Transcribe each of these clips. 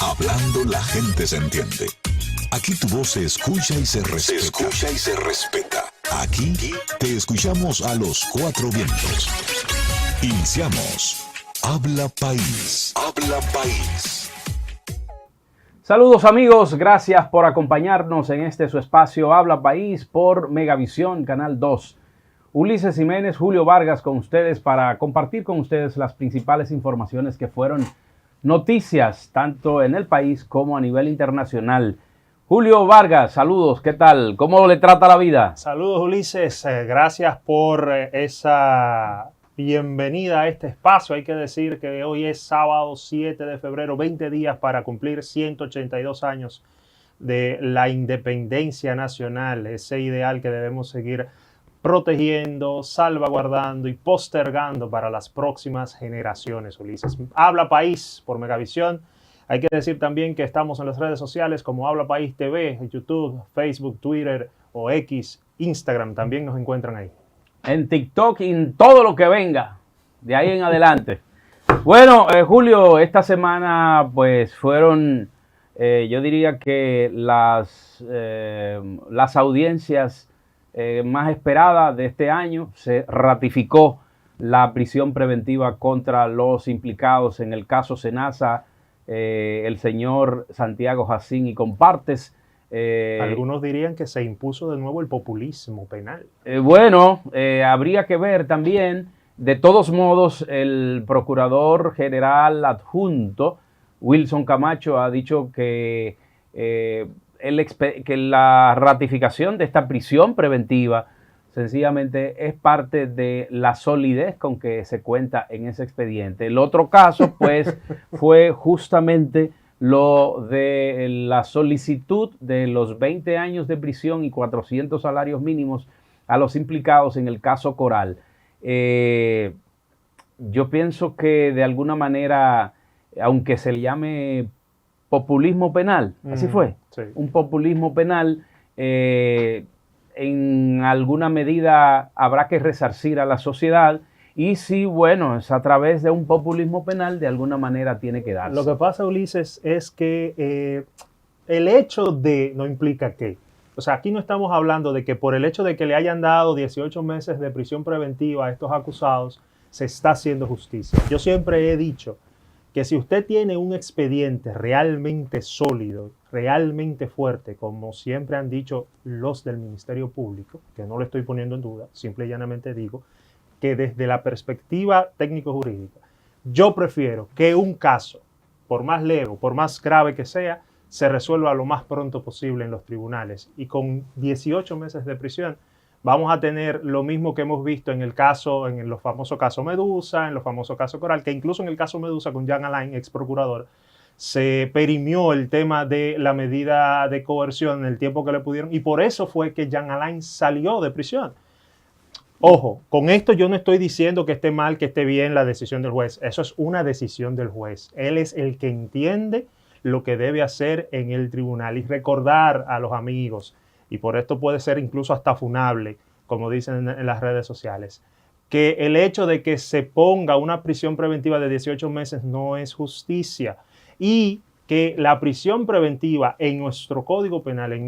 Hablando la gente se entiende. Aquí tu voz se escucha y se respeta. Aquí te escuchamos a los cuatro vientos. Iniciamos. Habla País. Habla País. Saludos amigos, gracias por acompañarnos en este su espacio Habla País por Megavisión, Canal 2. Ulises Jiménez, Julio Vargas con ustedes para compartir con ustedes las principales informaciones que fueron noticias tanto en el país como a nivel internacional. Julio Vargas, saludos, ¿qué tal? ¿Cómo le trata la vida? Saludos Ulises, gracias por esa bienvenida a este espacio. Hay que decir que hoy es sábado 7 de febrero, 20 días para cumplir 182 años de la independencia nacional, ese ideal que debemos seguir protegiendo, salvaguardando y postergando para las próximas generaciones, Ulises. Habla País por Megavisión. Hay que decir también que estamos en las redes sociales como Habla País TV, YouTube, Facebook, Twitter o X, Instagram. También nos encuentran ahí. En TikTok y en todo lo que venga, de ahí en adelante. Bueno, Julio, esta semana pues fueron, yo diría que las audiencias más esperadas de este año. Se ratificó la prisión preventiva contra los implicados en el caso Senasa, el señor Santiago Jacín y compartes. Algunos dirían que se impuso de nuevo el populismo penal. Habría que ver también. De todos modos, el procurador general adjunto, Wilson Camacho, ha dicho que la ratificación de esta prisión preventiva sencillamente es parte de la solidez con que se cuenta en ese expediente. El otro caso, pues, fue justamente lo de la solicitud de los 20 años de prisión y 400 salarios mínimos a los implicados en el caso Coral. Yo pienso que de alguna manera, aunque se le llame populismo penal, así fue, sí. Un populismo penal, en alguna medida habrá que resarcir a la sociedad. Y sí, bueno, es a través de un populismo penal, de alguna manera tiene que darse. Lo que pasa, Ulises, es que el hecho de no implica que. O sea, aquí no estamos hablando de que por el hecho de que le hayan dado 18 meses de prisión preventiva a estos acusados, se está haciendo justicia. Yo siempre he dicho que si usted tiene un expediente realmente sólido, realmente fuerte, como siempre han dicho los del Ministerio Público, que no lo estoy poniendo en duda, simple y llanamente digo, que desde la perspectiva técnico-jurídica, yo prefiero que un caso, por más leve, por más grave que sea, se resuelva lo más pronto posible en los tribunales. Y con 18 meses de prisión vamos a tener lo mismo que hemos visto en el caso, en los famosos casos Medusa, en los famosos casos Coral, que incluso en el caso Medusa con Jean Alain, ex procurador, se perimió el tema de la medida de coerción en el tiempo que le pudieron, y por eso fue que Jean Alain salió de prisión. Ojo, con esto yo no estoy diciendo que esté mal, que esté bien la decisión del juez. Eso es una decisión del juez. Él es el que entiende lo que debe hacer en el tribunal y recordar a los amigos, y por esto puede ser incluso hasta funable, como dicen en las redes sociales, que el hecho de que se ponga una prisión preventiva de 18 meses no es justicia, y que la prisión preventiva en nuestro Código Penal, en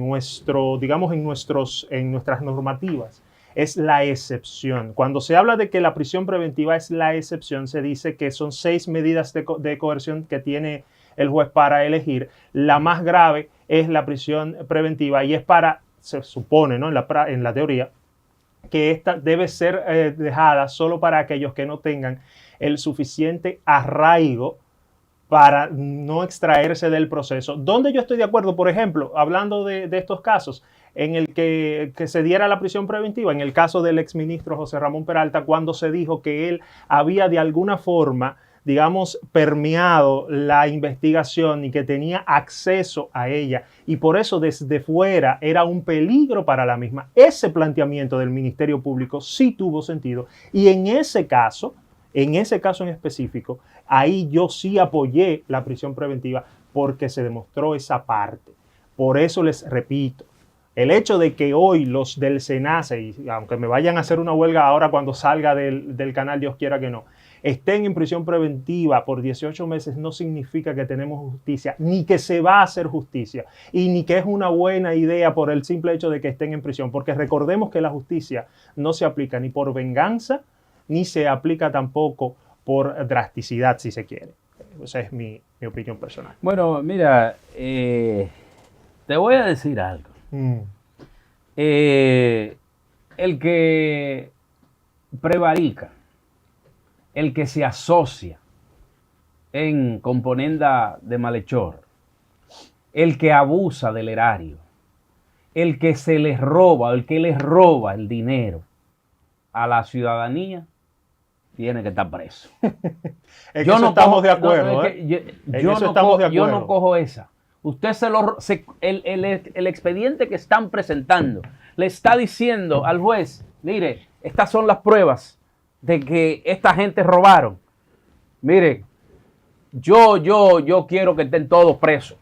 nuestras normativas, es la excepción. Cuando se habla de que la prisión preventiva es la excepción, se dice que son 6 medidas de coerción que tiene el juez para elegir. La más grave es la prisión preventiva y es para, se supone, ¿no?, en la teoría, que esta debe ser dejada solo para aquellos que no tengan el suficiente arraigo para no extraerse del proceso. ¿Dónde yo estoy de acuerdo? Por ejemplo, hablando de estos casos, en el que se diera la prisión preventiva, en el caso del exministro José Ramón Peralta, cuando se dijo que él había de alguna forma, digamos, permeado la investigación y que tenía acceso a ella, y por eso desde fuera era un peligro para la misma. Ese planteamiento del Ministerio Público sí tuvo sentido, y en ese caso en específico, ahí yo sí apoyé la prisión preventiva porque se demostró esa parte. Por eso les repito, el hecho de que hoy los del SENASA, y aunque me vayan a hacer una huelga ahora cuando salga del canal, Dios quiera que no, estén en prisión preventiva por 18 meses no significa que tenemos justicia, ni que se va a hacer justicia, y ni que es una buena idea por el simple hecho de que estén en prisión, porque recordemos que la justicia no se aplica ni por venganza, ni se aplica tampoco por drasticidad, si se quiere. Esa es mi opinión personal. Bueno, mira, te voy a decir algo. El que prevarica, el que se asocia en componenda de malhechor, el que abusa del erario, el que se les roba, el que les roba el dinero a la ciudadanía, tiene que estar preso. Es que estamos de acuerdo. Yo no cojo esa. Usted el expediente que están presentando le está diciendo al juez, mire, estas son las pruebas de que esta gente robaron. Mire, yo quiero que estén todos presos.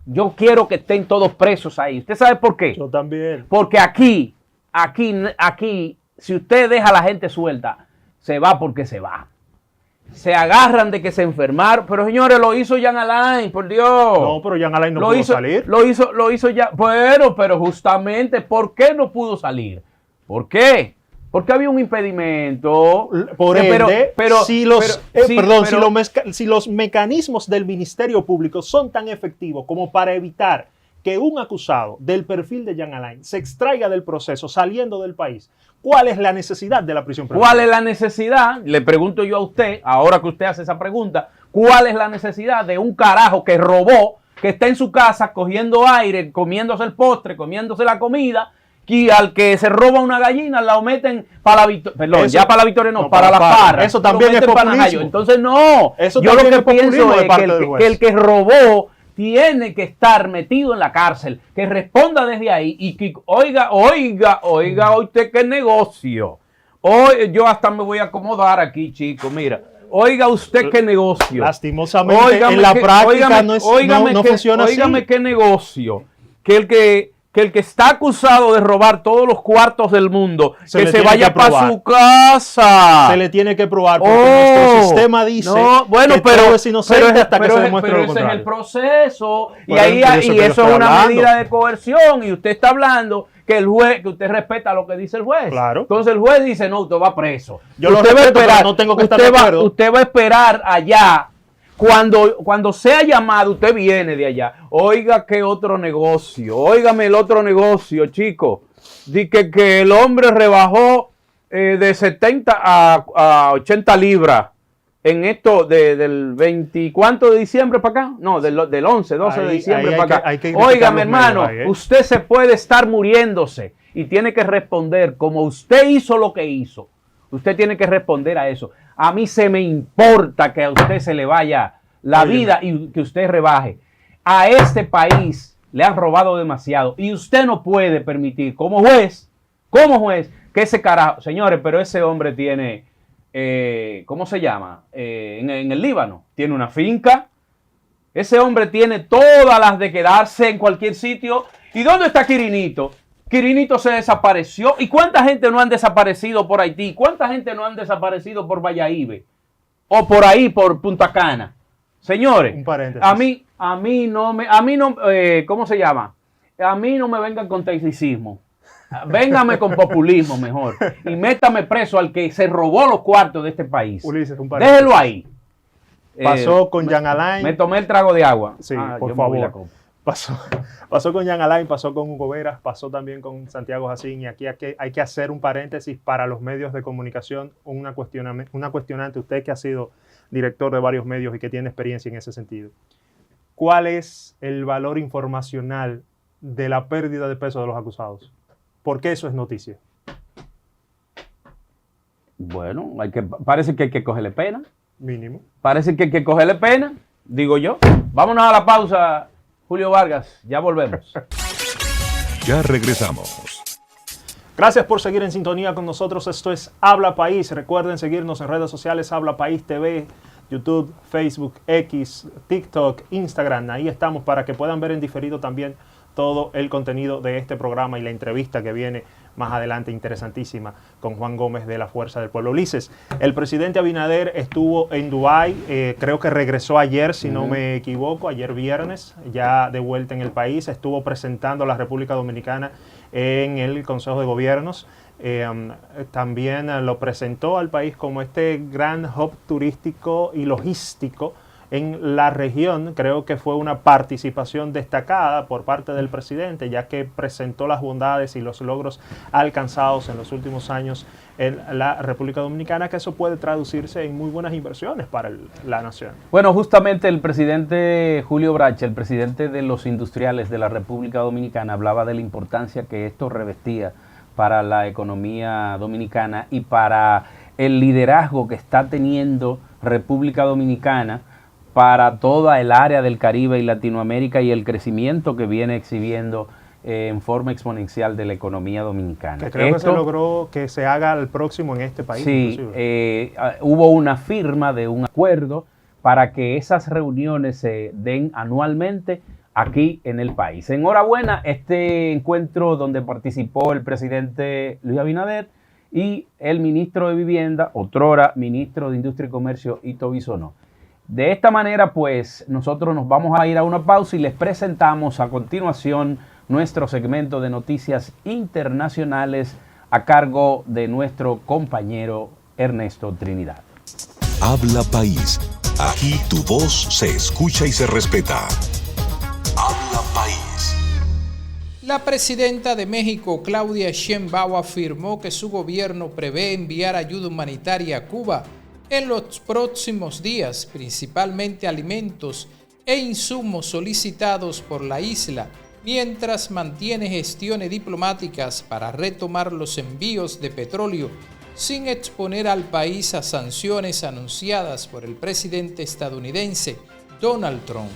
Yo quiero que estén todos presos ahí. ¿Usted sabe por qué? Yo también. Porque aquí, si usted deja a la gente suelta, se va porque se va. Se agarran de que se enfermaron. Pero señores, lo hizo Jean Alain, por Dios. No, pero Jean Alain no pudo salir. Lo hizo ya. Bueno, pero justamente, ¿por qué no pudo salir? ¿Por qué? Porque había un impedimento. Por ende, si los mecanismos del Ministerio Público son tan efectivos como para evitar que un acusado del perfil de Jean Alain se extraiga del proceso saliendo del país, ¿cuál es la necesidad de la prisión preventiva? ¿Cuál es la necesidad? Le pregunto yo a usted, ahora que usted hace esa pregunta, ¿cuál es la necesidad de un carajo que robó, que está en su casa cogiendo aire, comiéndose el postre, comiéndose la comida, y al que se roba una gallina la meten para la victoria? Perdón, ya para la victoria no, para la parra. Eso también es populismo. Entonces no, eso yo lo que es pienso es que el que robó tiene que estar metido en la cárcel, que responda desde ahí y que, oiga usted qué negocio. Hoy yo hasta me voy a acomodar aquí, chico, mira. Oiga usted qué negocio. Lastimosamente en la práctica no funciona así. Óigame qué negocio. Que el que está acusado de robar todos los cuartos del mundo, que se vaya para su casa. Se le tiene que probar porque nuestro sistema dice que todo es inocente hasta que se demuestre lo contrario. Ese es el proceso. Y eso es una medida de coerción. Y usted está hablando que usted respeta lo que dice el juez. Claro. Entonces el juez dice, no, usted va preso. Yo lo respeto, pero no tengo que estar de acuerdo. Usted va a esperar allá. Cuando sea llamado, usted viene de allá. Oiga, qué otro negocio. Óigame el otro negocio, chico. Dice que el hombre rebajó de 70 a 80 libras en esto del 20, ¿cuánto de diciembre para acá? No, del 11, 12 de diciembre para acá. Óigame, hermano, usted se puede estar muriéndose y tiene que responder como usted hizo lo que hizo. Usted tiene que responder a eso. A mí se me importa que a usted se le vaya la vida y que usted rebaje. A este país le han robado demasiado y usted no puede permitir como juez, que ese carajo, señores, pero ese hombre tiene, ¿cómo se llama? En el Líbano, tiene una finca. Ese hombre tiene todas las de quedarse en cualquier sitio. ¿Y dónde está Quirinito? Quirinito se desapareció. ¿Y cuánta gente no han desaparecido por Haití? ¿Cuánta gente no han desaparecido por Valladolid? O por ahí, por Punta Cana. Señores, a mí no, ¿cómo se llama? A mí no me vengan con tecnicismo. Véngame con populismo mejor. Y métame preso al que se robó los cuartos de este país. Ulises, déjelo ahí. Pasó con Jean Alain. Me tomé el trago de agua. Sí, por favor. Pasó con Jean Alain, pasó con Hugo Veras, pasó también con Santiago Jacín. Y aquí hay que hacer un paréntesis para los medios de comunicación, una cuestionante. Usted que ha sido director de varios medios y que tiene experiencia en ese sentido. ¿Cuál es el valor informacional de la pérdida de peso de los acusados? Porque eso es noticia. Bueno, parece que hay que cogerle pena. Mínimo. Parece que hay que cogerle pena, digo yo. Vámonos a la pausa, Julio Vargas. Ya volvemos. Ya regresamos. Gracias por seguir en sintonía con nosotros. Esto es Habla País. Recuerden seguirnos en redes sociales, Habla País TV, YouTube, Facebook, X, TikTok, Instagram. Ahí estamos para que puedan ver en diferido también todo el contenido de este programa y la entrevista que viene más adelante, interesantísima, con Juan Gómez de la Fuerza del Pueblo. Ulises, el presidente Abinader estuvo en Dubái, creo que regresó ayer, si no me equivoco, ayer viernes, ya de vuelta en el país, estuvo presentando a la República Dominicana en el Consejo de Gobiernos. También lo presentó al país como este gran hub turístico y logístico en la región. Creo que fue una participación destacada por parte del presidente, ya que presentó las bondades y los logros alcanzados en los últimos años en la República Dominicana, que eso puede traducirse en muy buenas inversiones para la nación. Bueno, justamente el presidente Julio Brache, el presidente de los industriales de la República Dominicana, hablaba de la importancia que esto revestía para la economía dominicana y para el liderazgo que está teniendo República Dominicana para toda el área del Caribe y Latinoamérica y el crecimiento que viene exhibiendo en forma exponencial de la economía dominicana. Que creo que se logró que se haga el próximo en este país. Sí, hubo una firma de un acuerdo para que esas reuniones se den anualmente aquí en el país. Enhorabuena, este encuentro donde participó el presidente Luis Abinader y el ministro de Vivienda, otrora ministro de Industria y Comercio, Ito Bisonó. De esta manera, pues, nosotros nos vamos a ir a una pausa y les presentamos a continuación nuestro segmento de noticias internacionales a cargo de nuestro compañero Ernesto Trinidad. Habla País. Aquí tu voz se escucha y se respeta. Habla País. La presidenta de México, Claudia Sheinbaum, afirmó que su gobierno prevé enviar ayuda humanitaria a Cuba en los próximos días, principalmente alimentos e insumos solicitados por la isla, mientras mantiene gestiones diplomáticas para retomar los envíos de petróleo sin exponer al país a sanciones anunciadas por el presidente estadounidense Donald Trump.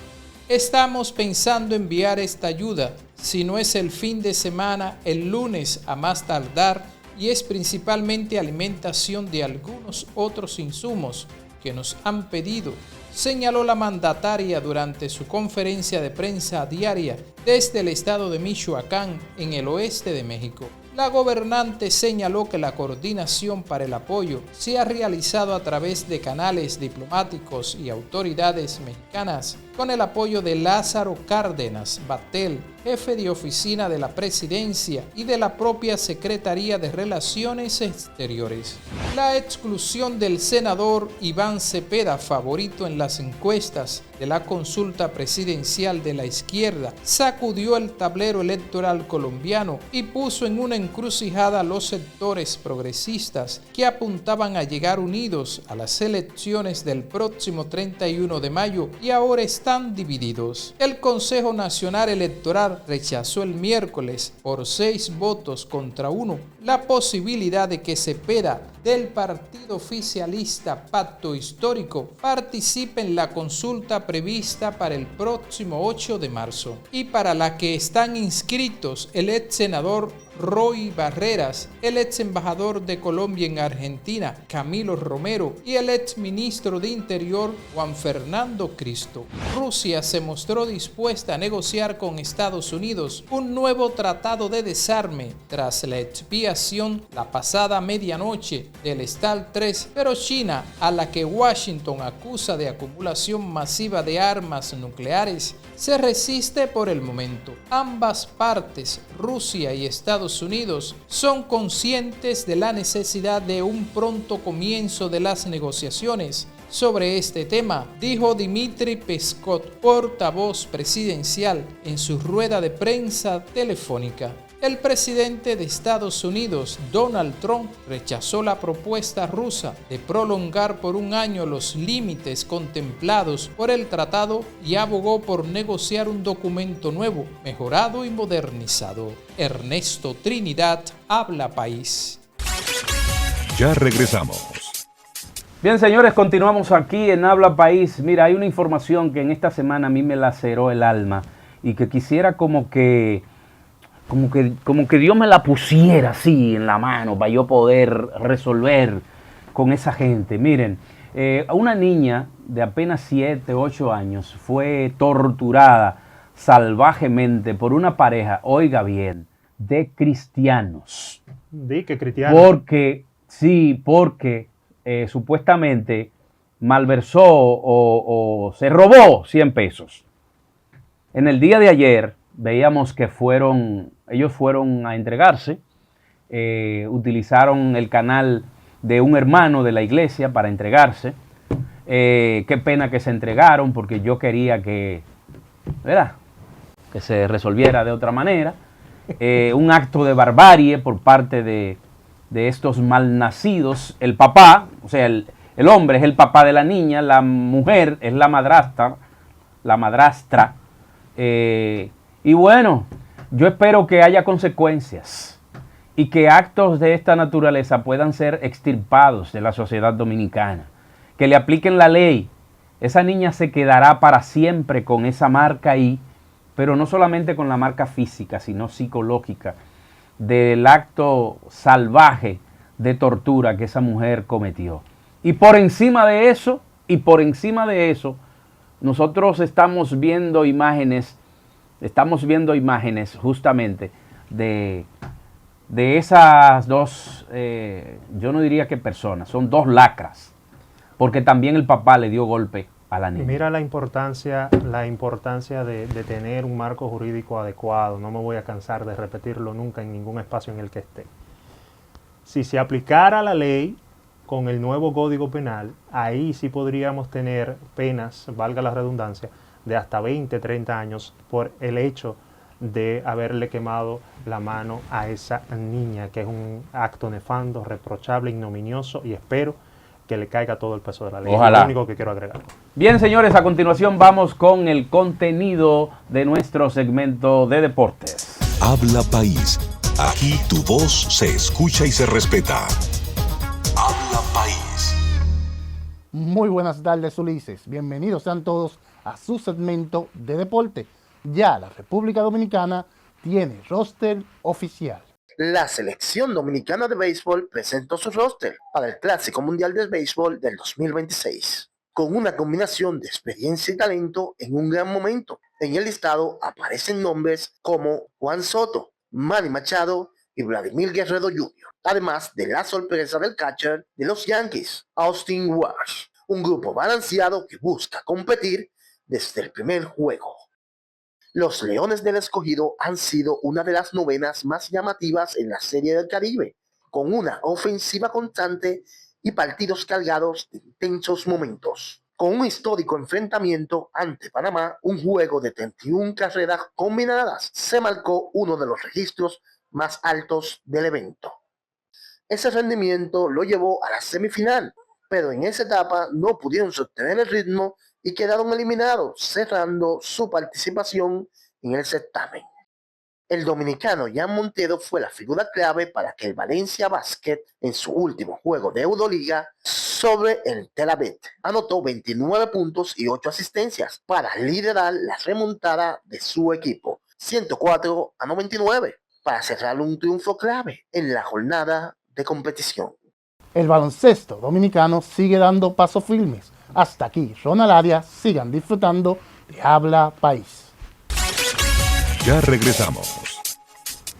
Estamos pensando enviar esta ayuda, si no es el fin de semana, el lunes a más tardar, y es principalmente alimentación de algunos otros insumos que nos han pedido, señaló la mandataria durante su conferencia de prensa diaria desde el estado de Michoacán, en el oeste de México. La gobernante señaló que la coordinación para el apoyo se ha realizado a través de canales diplomáticos y autoridades mexicanas, con el apoyo de Lázaro Cárdenas Batel, jefe de oficina de la presidencia y de la propia Secretaría de Relaciones Exteriores. La exclusión del senador Iván Cepeda, favorito en las encuestas de la consulta presidencial de la izquierda, sacudió el tablero electoral colombiano y puso en una encrucijada a los sectores progresistas que apuntaban a llegar unidos a las elecciones del próximo 31 de mayo y ahora están divididos. El Consejo Nacional Electoral rechazó el miércoles por 6 votos contra 1 la posibilidad de que Cepeda, del partido oficialista Pacto Histórico, participe en la consulta prevista para el próximo 8 de marzo y para la que están inscritos el ex senador Roy Barreras, el ex embajador de Colombia en Argentina, Camilo Romero, y el ex ministro de Interior, Juan Fernando Cristo. Rusia se mostró dispuesta a negociar con Estados Unidos un nuevo tratado de desarme tras la expiación la pasada medianoche del START 3, pero China, a la que Washington acusa de acumulación masiva de armas nucleares, se resiste por el momento. Ambas partes, Rusia y Estados Unidos, son conscientes de la necesidad de un pronto comienzo de las negociaciones sobre este tema, dijo Dmitry Peskov, portavoz presidencial, en su rueda de prensa telefónica. El presidente de Estados Unidos, Donald Trump, rechazó la propuesta rusa de prolongar por un año los límites contemplados por el tratado y abogó por negociar un documento nuevo, mejorado y modernizado. Ernesto Trinidad, Habla País. Ya regresamos. Bien, señores, continuamos aquí en Habla País. Mira, hay una información que en esta semana a mí me laceró el alma y que quisiera como que Dios me la pusiera así en la mano para yo poder resolver con esa gente. Miren, una niña de apenas 7, 8 años fue torturada salvajemente por una pareja, oiga bien, de cristianos. Di que cristiano. Porque supuestamente malversó o se robó 100 pesos. En el día de ayer veíamos que ellos fueron a entregarse, utilizaron el canal de un hermano de la iglesia para entregarse. Qué pena que se entregaron, porque yo quería que se resolviera de otra manera. Un acto de barbarie por parte de estos malnacidos. El papá, o sea, el hombre es el papá de la niña, la mujer es la madrastra. Y bueno, yo espero que haya consecuencias y que actos de esta naturaleza puedan ser extirpados de la sociedad dominicana, que le apliquen la ley. Esa niña se quedará para siempre con esa marca ahí, pero no solamente con la marca física, sino psicológica, del acto salvaje de tortura que esa mujer cometió. Y por encima de eso, nosotros estamos viendo imágenes justamente de esas dos, yo no diría que personas, son dos lacras, porque también el papá le dio golpe a la niña. Mira la importancia de tener un marco jurídico adecuado. No me voy a cansar de repetirlo nunca en ningún espacio en el que esté. Si se aplicara la ley con el nuevo Código Penal, ahí sí podríamos tener penas, valga la redundancia, de hasta 20, 30 años por el hecho de haberle quemado la mano a esa niña, que es un acto nefando, reprochable, ignominioso, y espero que le caiga todo el peso de la ley. Ojalá. Es lo único que quiero agregar. Bien, señores, a continuación vamos con el contenido de nuestro segmento de deportes. Habla País. Aquí tu voz se escucha y se respeta. Habla País. Muy buenas tardes, Ulises. Bienvenidos sean todos a su segmento de deporte. Ya la República Dominicana tiene roster oficial. La selección dominicana de béisbol presentó su roster para el Clásico Mundial del Béisbol del 2026, con una combinación de experiencia y talento en un gran momento. En el listado aparecen nombres como Juan Soto, Manny Machado y Vladimir Guerrero Jr., además de la sorpresa del catcher de los Yankees, Austin Walsh, un grupo balanceado que busca competir desde el primer juego. Los Leones del Escogido han sido una de las novenas más llamativas en la Serie del Caribe, con una ofensiva constante y partidos cargados de intensos momentos. Con un histórico enfrentamiento ante Panamá, un juego de 31 carreras combinadas se marcó uno de los registros más altos del evento. Ese rendimiento lo llevó a la semifinal, pero en esa etapa no pudieron sostener el ritmo y quedaron eliminados, cerrando su participación en el certamen. El dominicano Jan Montero fue la figura clave para que el Valencia Basket, en su último juego de Euroliga sobre el Tel Aviv, anotó 29 puntos y 8 asistencias para liderar la remontada de su equipo, 104-99, para cerrar un triunfo clave en la jornada de competición. El baloncesto dominicano sigue dando pasos firmes. Hasta aquí, Ronald Arias. Sigan disfrutando de Habla País. Ya regresamos.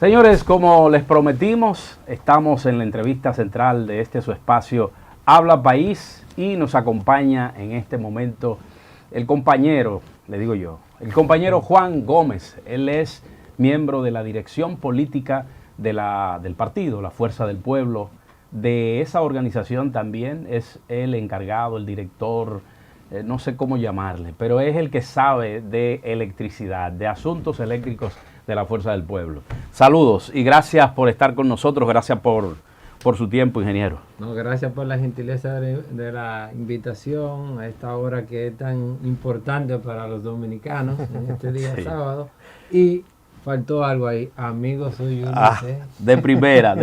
Señores, como les prometimos, estamos en la entrevista central de su espacio Habla País y nos acompaña en este momento el compañero Juan Gómez. Él es miembro de la dirección política del partido, la Fuerza del Pueblo. De esa organización también es el encargado, el director, no sé cómo llamarle, pero es el que sabe de electricidad, de asuntos eléctricos de la Fuerza del Pueblo. Saludos y gracias por estar con nosotros, gracias por su tiempo, ingeniero. No, gracias por la gentileza de la invitación a esta hora que es tan importante para los dominicanos en este día sábado. Y faltó algo ahí, amigos suyos. De primera.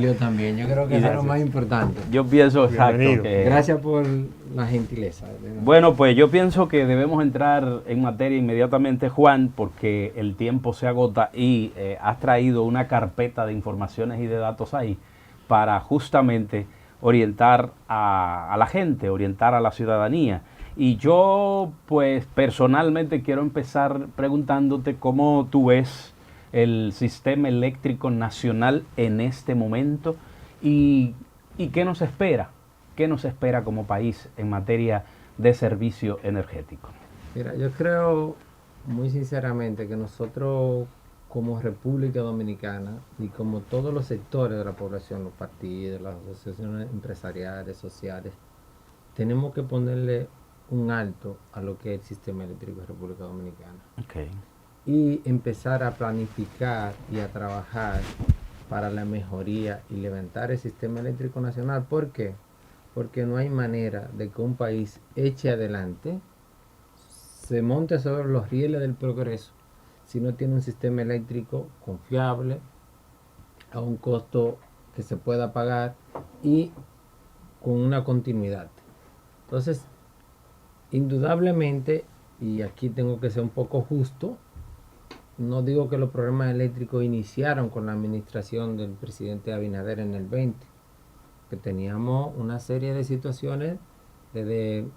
Yo también, yo creo que es lo más importante. Yo pienso, exacto, que... Gracias por la gentileza. Bueno, pues yo pienso que debemos entrar en materia inmediatamente, Juan, porque el tiempo se agota y has traído una carpeta de informaciones y de datos ahí para justamente orientar a la gente, orientar a la ciudadanía. Y yo, pues, personalmente quiero empezar preguntándote cómo tú ves el sistema eléctrico nacional en este momento y qué nos espera. ¿Qué nos espera como país en materia de servicio energético? Mira, yo creo muy sinceramente que nosotros como República Dominicana y como todos los sectores de la población, los partidos, las asociaciones empresariales, sociales, tenemos que ponerle un alto a lo que es el sistema eléctrico de República Dominicana. Okay. Y empezar a planificar y a trabajar para la mejoría y levantar el sistema eléctrico nacional. ¿Por qué? Porque no hay manera de que un país eche adelante, se monte sobre los rieles del progreso, si no tiene un sistema eléctrico confiable, a un costo que se pueda pagar y con una continuidad. Entonces, indudablemente, y aquí tengo que ser un poco justo, no digo que los problemas eléctricos iniciaron con la administración del presidente Abinader en el 20, que teníamos una serie de situaciones desde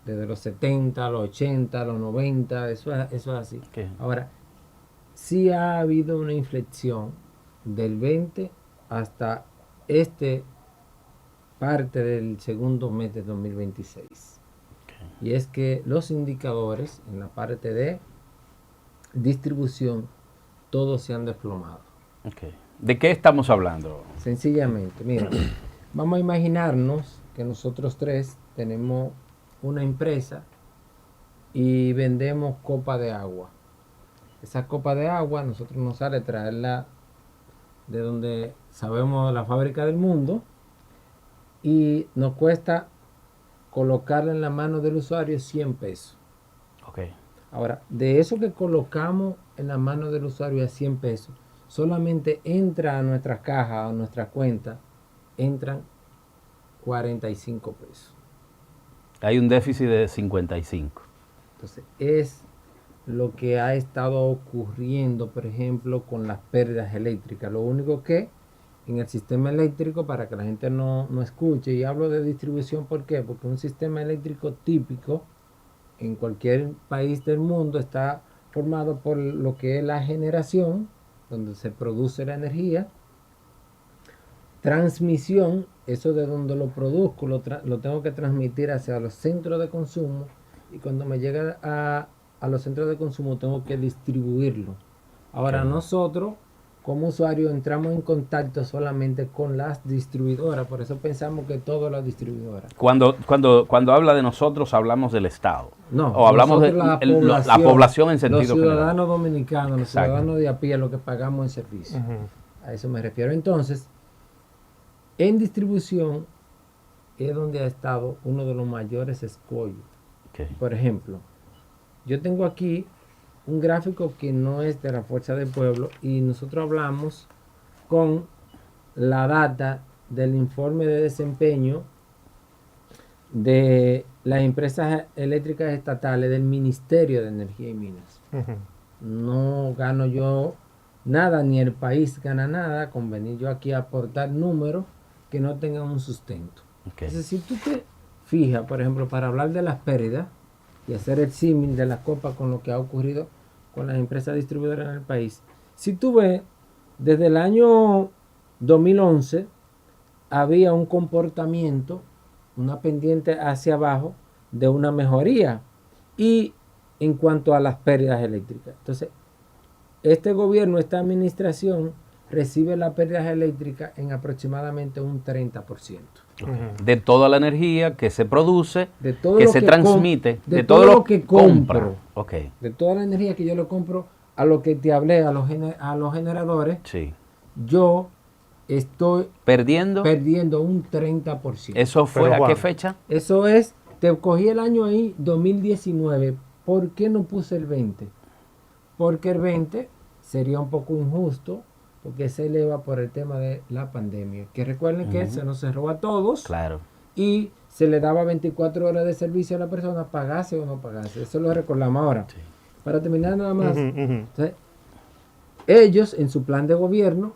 los 70, los 80, los 90, eso es así. Okay. Ahora, sí ha habido una inflexión del 20 hasta parte del segundo mes de 2026. Okay. Y es que los indicadores en la parte de distribución, todos se han desplomado. Okay. ¿De qué estamos hablando? Sencillamente, mira, vamos a imaginarnos que nosotros tres tenemos una empresa y vendemos copa de agua. Esa copa de agua nosotros nos sale traerla de donde sabemos la fábrica del mundo y nos cuesta colocarla en la mano del usuario 100 pesos. Okay. Ahora, de eso que colocamos en la mano del usuario a 100 pesos, solamente entra a nuestra caja, a nuestra cuenta, entran 45 pesos. Hay un déficit de 55. Entonces, es lo que ha estado ocurriendo, por ejemplo, con las pérdidas eléctricas. Lo único que en el sistema eléctrico, para que la gente no escuche, y hablo de distribución, ¿por qué? Porque un sistema eléctrico típico en cualquier país del mundo está formado por lo que es la generación, donde se produce la energía, transmisión, eso de donde lo produzco, lo tengo que transmitir hacia los centros de consumo, y cuando me llega a los centros de consumo tengo que distribuirlo. Ahora nosotros como usuarios entramos en contacto solamente con las distribuidoras, por eso pensamos que todas las distribuidoras. Cuando habla de nosotros hablamos del Estado. No, o hablamos de la población en sentido general. Los ciudadanos general. Dominicanos, los Exacto. ciudadanos de a pie, lo que pagamos en servicio. A eso me refiero. Entonces, en distribución es donde ha estado uno de los mayores escollos. Okay. Por ejemplo, yo tengo aquí un gráfico que no es de la Fuerza del Pueblo y nosotros hablamos con la data del informe de desempeño de las empresas eléctricas estatales del Ministerio de Energía y Minas. No gano yo nada, ni el país gana nada con venir yo aquí a aportar números que no tengan un sustento. Okay. Entonces, si tú te fijas, por ejemplo, para hablar de las pérdidas y hacer el símil de la copa con lo que ha ocurrido con las empresas distribuidoras en el país, si tú ves, desde el año 2011 había un comportamiento, una pendiente hacia abajo de una mejoría y en cuanto a las pérdidas eléctricas. Entonces, este gobierno, esta administración recibe las pérdidas eléctricas en aproximadamente un 30%. De toda la energía que se produce, De todo que lo se que transmite, de de todo todo lo que compro. Okay. De toda la energía que yo le compro a lo que te hablé, a los generadores, Sí. yo estoy Perdiendo. un 30%. ¿Eso fue Pero, a Juan, qué fecha? Eso es, te cogí el año ahí, 2019. ¿Por qué no puse el 20? Porque el 20 sería un poco injusto, porque se eleva por el tema de la pandemia. Que recuerden que se nos cerró a todos. Claro. Y se le daba 24 horas de servicio a la persona, pagase o no pagase. Eso lo recordamos ahora. Sí. Para terminar nada más, entonces, ellos en su plan de gobierno,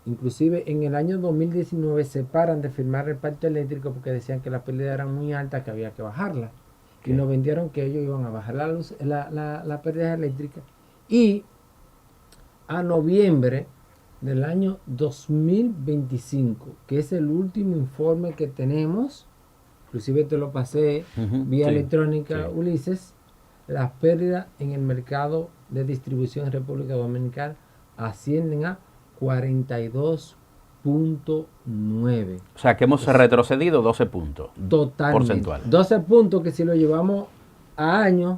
inclusive en el año 2019 se paran de firmar el pacto eléctrico porque decían que las pérdidas eran muy altas, que había que bajarla. y nos vendieron que ellos iban a bajar la luz, la pérdida eléctrica. Y a noviembre del año 2025, que es el último informe que tenemos, inclusive te lo pasé vía electrónica, Ulises, las pérdidas en el mercado de distribución en República Dominicana ascienden a 42.9. O sea, que hemos retrocedido 12 puntos. Totalmente. Porcentuales. 12 puntos que si lo llevamos a años,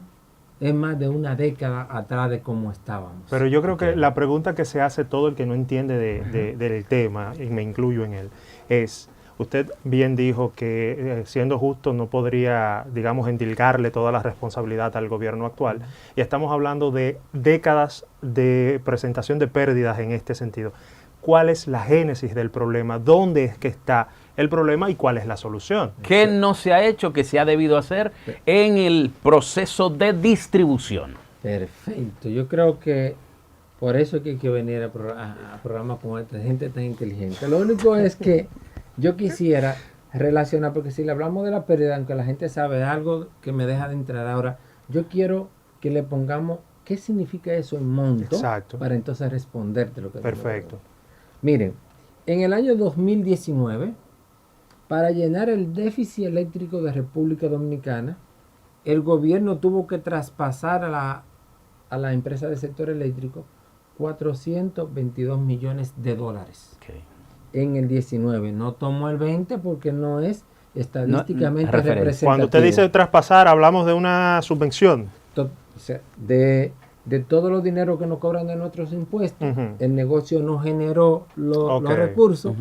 es más de una década atrás de cómo estábamos. Pero yo creo que la pregunta que se hace todo el que no entiende del tema, y me incluyo en él, es, usted bien dijo que siendo justo no podría, digamos, endilgarle toda la responsabilidad al gobierno actual, y estamos hablando de décadas de presentación de pérdidas en este sentido. ¿Cuál es la génesis del problema? ¿Dónde es que está el problema y cuál es la solución? ¿Qué no se ha hecho que se ha debido hacer en el proceso de distribución? Perfecto. Yo creo que por eso que hay que venir a programas como este, gente tan inteligente. Lo único es que yo quisiera relacionar, porque si le hablamos de la pérdida, aunque la gente sabe algo que me deja de entrar ahora, yo quiero que le pongamos qué significa eso en monto. Exacto. Para entonces responderte lo que Perfecto. Miren, en el año 2019, para llenar el déficit eléctrico de República Dominicana, el gobierno tuvo que traspasar a la empresa del sector eléctrico 422 millones de dólares. Okay. En el 19, no tomó el 20 porque no es estadísticamente representativo. Cuando usted dice traspasar, hablamos de una subvención. O sea, de todos los dineros que nos cobran de nuestros impuestos, el negocio no generó los recursos,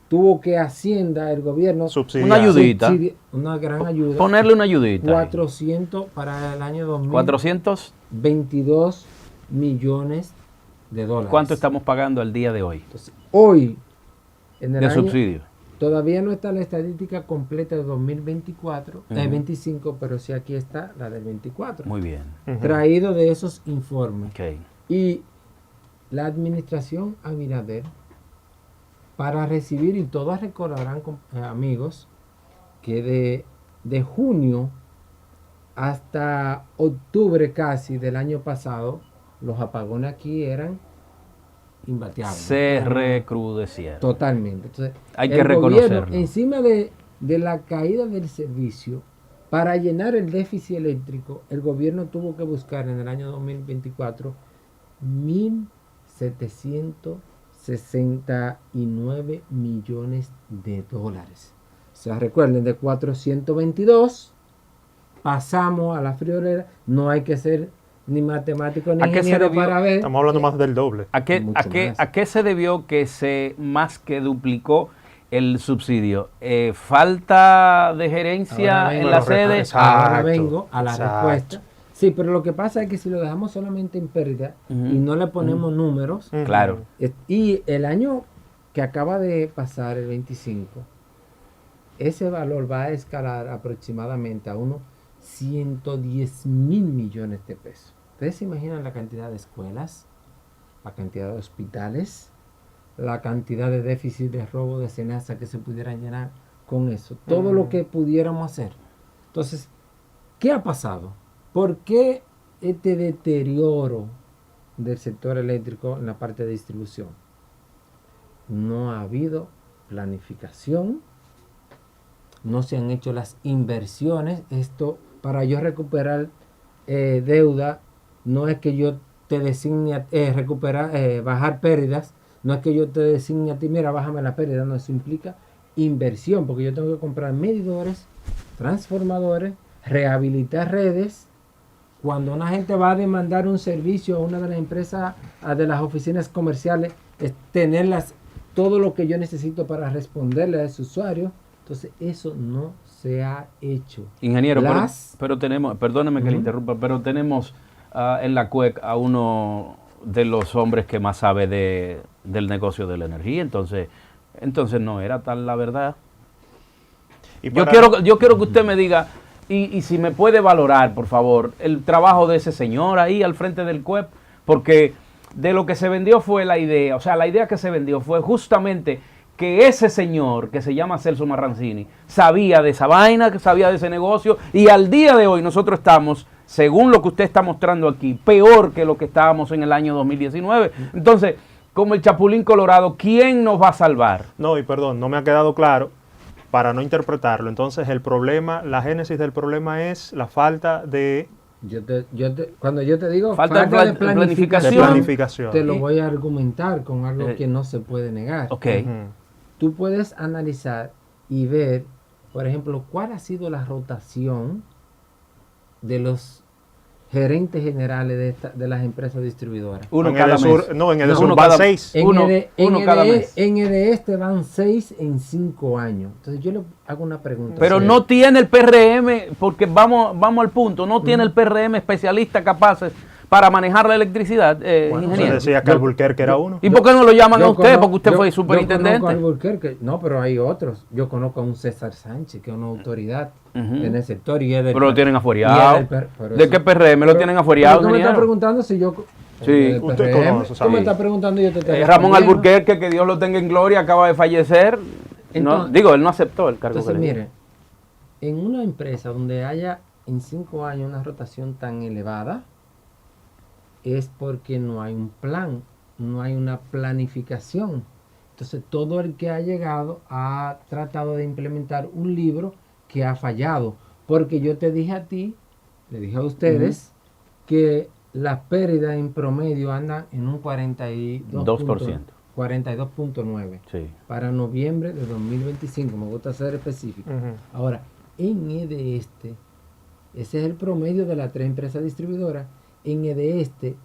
tuvo que Hacienda, el gobierno, una ayudita, una gran ayuda, ponerle una ayudita. 400 para el año 2000, 422 millones de dólares. ¿Cuánto estamos pagando al día de hoy? Entonces, hoy, en el de año, subsidio. Todavía no está la estadística completa de 2024, 25, pero sí aquí está la del 24. Muy bien. Traído de esos informes. Okay. Y la administración Abinader, para recibir, y todos recordarán, amigos, que de junio hasta octubre casi del año pasado, los apagones aquí eran imbateables. Se recrudecieron. Totalmente. Entonces, hay que reconocerlo. Gobierno, encima de la caída del servicio, para llenar el déficit eléctrico, el gobierno tuvo que buscar en el año 2024 1.769 millones de dólares. O sea, recuerden, de 422 pasamos a la friolera. No hay que ser ni matemático ni ingeniero para ver. Estamos hablando más del doble. ¿A qué se debió que se más que duplicó el subsidio? ¿Falta de gerencia en la sede? Ahora vengo a la respuesta. Sí, pero lo que pasa es que si lo dejamos solamente en pérdida y no le ponemos números, claro. Y el año que acaba de pasar, el 25, ese valor va a escalar aproximadamente a unos 110,000 millones de pesos. ¿Ustedes se imaginan la cantidad de escuelas, la cantidad de hospitales, la cantidad de déficit de robo de cenaza que se pudieran llenar con eso? Todo lo que pudiéramos hacer. Entonces, ¿qué ha pasado? ¿Por qué este deterioro del sector eléctrico en la parte de distribución? No ha habido planificación, no se han hecho las inversiones. Esto, para yo recuperar deuda, no es que yo te designe bajar pérdidas, no es que yo te designe a ti, mira, bájame la pérdida, no, eso implica inversión, porque yo tengo que comprar medidores, transformadores, rehabilitar redes. Cuando una gente va a demandar un servicio a una de las empresas, de las oficinas comerciales, es tenerlas, todo lo que yo necesito para responderle a ese usuario. Entonces, eso no se ha hecho. Ingeniero, pero tenemos, perdóneme que le interrumpa, pero tenemos en la CUEC a uno de los hombres que más sabe del negocio de la energía, entonces no era tal la verdad. Yo quiero que usted me diga, y si me puede valorar, por favor, el trabajo de ese señor ahí al frente del CUEP, porque de lo que se vendió fue la idea, o sea, la idea que se vendió fue justamente que ese señor que se llama Celso Marrancini sabía de esa vaina, que sabía de ese negocio, y al día de hoy nosotros estamos, según lo que usted está mostrando aquí, peor que lo que estábamos en el año 2019. Entonces, como el Chapulín Colorado, ¿quién nos va a salvar? No, y perdón, no me ha quedado claro para no interpretarlo. Entonces, el problema, la génesis del problema es la falta de Cuando yo te digo falta de planificación, te lo voy a argumentar con algo que no se puede negar. Ok. Tú puedes analizar y ver, por ejemplo, cuál ha sido la rotación de los gerentes generales de las empresas distribuidoras. Uno en cada Edesur, mes. no, en No, Edesur uno van cada- 6. Uno cada mes. En EDESTE van 6 en 5 años. Entonces yo le hago una pregunta. Pero no tiene el PRM, porque vamos al punto, no tiene el PRM especialistas capaces para manejar la electricidad, Se ingeniero. decía que Alburquerque era uno. ¿Y por qué no lo llaman a Yo usted? conozco- Porque usted fue yo superintendente. conozco a Alburquerque. No, pero hay otros. Yo conozco a un César Sánchez, que es una autoridad en el sector. Y es del, Pero lo tienen y afuereado. es del pero ¿De eso- qué PRM lo tienen afuereado, pero tú me estás ingeniero? preguntando si yo... Sí. del Usted PRM, conoce, tú sabe. me estás preguntando y yo te estoy Ramón respondiendo. Alburquerque, que Dios lo tenga en gloria, acaba de fallecer. Entonces- Él no aceptó el cargo Entonces, que le mire, en una empresa donde haya en 5 años una rotación tan elevada, es porque no hay un plan, no hay una planificación. Entonces, todo el que ha llegado ha tratado de implementar un libro que ha fallado. Porque yo te dije a ti, le dije a ustedes, que las pérdidas en promedio andan en un 2%. 42.9 Sí. para noviembre de 2025. Me gusta ser específico. Ahora, en EDESTE, ese es el promedio de las 3 empresas distribuidoras. En EDESTE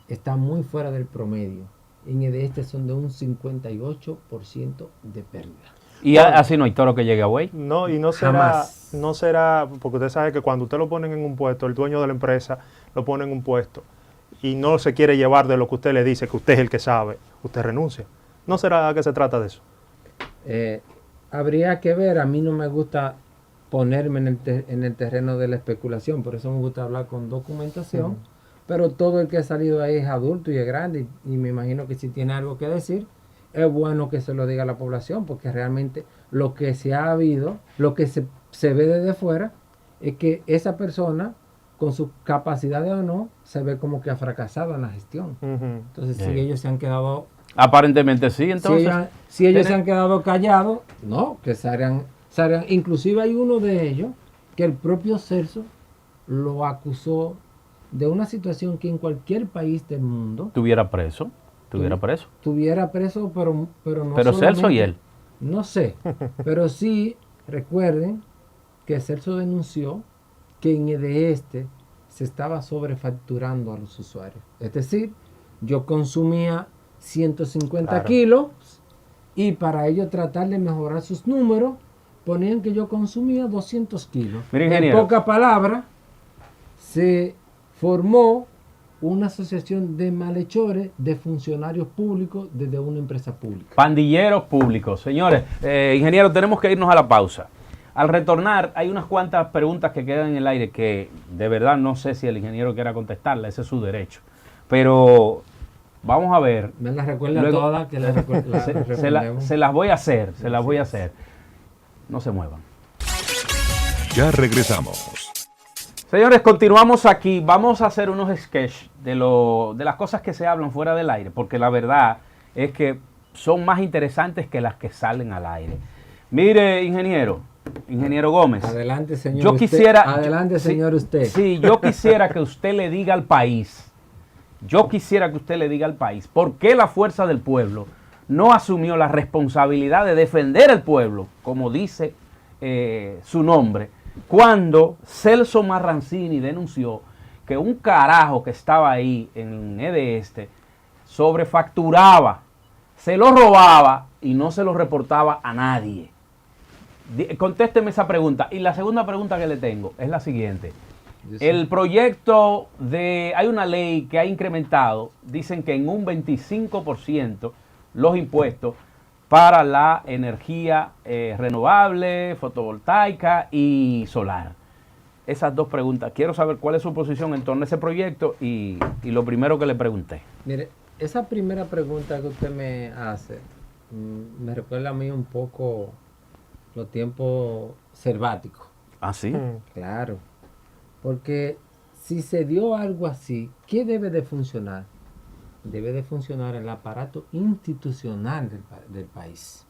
está muy fuera del promedio. En EDESTE son de un 58% de pérdida. Y así no hay toro que llegue a güey. No, y Jamás. no será, porque usted sabe que cuando usted lo ponen en un puesto, el dueño de la empresa lo pone en un puesto y no se quiere llevar de lo que usted le dice, que usted es el que sabe, usted renuncia. ¿No será que se trata de eso? Habría que ver, a mí no me gusta ponerme en el terreno de la especulación, por eso me gusta hablar con documentación, pero todo el que ha salido ahí es adulto y es grande y me imagino que si tiene algo que decir, es bueno que se lo diga a la población, porque realmente lo que se ha habido, lo que se ve desde fuera, es que esa persona, con sus capacidades o no, se ve como que ha fracasado en la gestión. Entonces, si ellos se han quedado... Aparentemente sí, entonces. Si ellos se han quedado callados, no, que se hagan, inclusive hay uno de ellos que el propio Celso lo acusó de una situación que en cualquier país del mundo Estuviera preso. Tuviera preso. tuviera preso, pero no Pero Celso solamente- y él. No sé, pero sí recuerden que Celso denunció que en EDESTE se estaba sobrefacturando a los usuarios. Es decir, yo consumía 150 Claro. kilos y para ello tratar de mejorar sus números ponían que yo consumía 200 kilos. Mire, En ingeniero. pocas palabras, se formó una asociación de malhechores de funcionarios públicos desde una empresa pública. Pandilleros públicos. Señores, ingeniero, tenemos que irnos a la pausa. Al retornar, hay unas cuantas preguntas que quedan en el aire que de verdad no sé si el ingeniero quiera contestarla, ese es su derecho. Pero vamos a ver. Me las recuerda Luego- todas, que las respondemos. Se las voy a hacer, se las voy a hacer. No se muevan. Ya regresamos. Señores, continuamos aquí. Vamos a hacer unos sketches de las cosas que se hablan fuera del aire, porque la verdad es que son más interesantes que las que salen al aire. Mire, ingeniero Gómez. Adelante, señor. Yo usted. quisiera. Adelante, señor, usted. Sí, yo quisiera que usted le diga al país. ¿Por qué la fuerza del pueblo no asumió la responsabilidad de defender al pueblo, como dice su nombre, cuando Celso Marrancini denunció que un carajo que estaba ahí en EDESTE sobrefacturaba, se lo robaba y no se lo reportaba a nadie? Contésteme esa pregunta. Y la segunda pregunta que le tengo es la siguiente. El proyecto hay una ley que ha incrementado, dicen que en un 25% los impuestos para la energía renovable, fotovoltaica y solar. Esas dos preguntas. Quiero saber cuál es su posición en torno a ese proyecto y lo primero que le pregunté. Mire, esa primera pregunta que usted me hace me recuerda a mí un poco los tiempos selváticos. ¿Ah, sí? Claro, porque si se dio algo así, ¿qué debe de funcionar? Debe de funcionar el aparato institucional del país.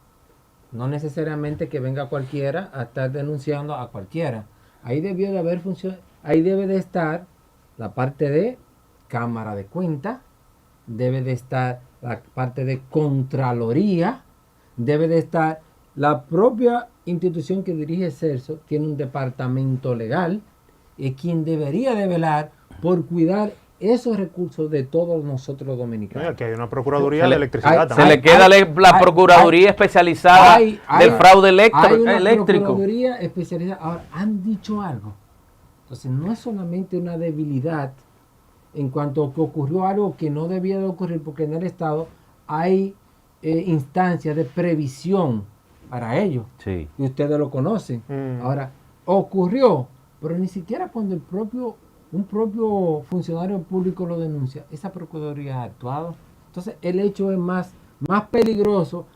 No necesariamente que venga cualquiera a estar denunciando a cualquiera. Ahí debió de haber ahí debe de estar la parte de Cámara de Cuentas, debe de estar la parte de Contraloría, debe de estar la propia institución que dirige Celso, tiene un departamento legal, y quien debería de velar por cuidar esos recursos de todos nosotros dominicanos. Aquí hay una Procuraduría de Electricidad Se también. le queda la Procuraduría especializada del fraude Hay una eléctrico. Procuraduría especializada. Ahora, han dicho algo. Entonces, no es solamente una debilidad en cuanto a que ocurrió algo que no debía de ocurrir, porque en el Estado hay instancias de previsión para ello. Sí. Y ustedes lo conocen. Ahora, ocurrió, pero ni siquiera cuando un propio funcionario público lo denuncia, esa Procuraduría ha actuado. Entonces, el hecho es más peligroso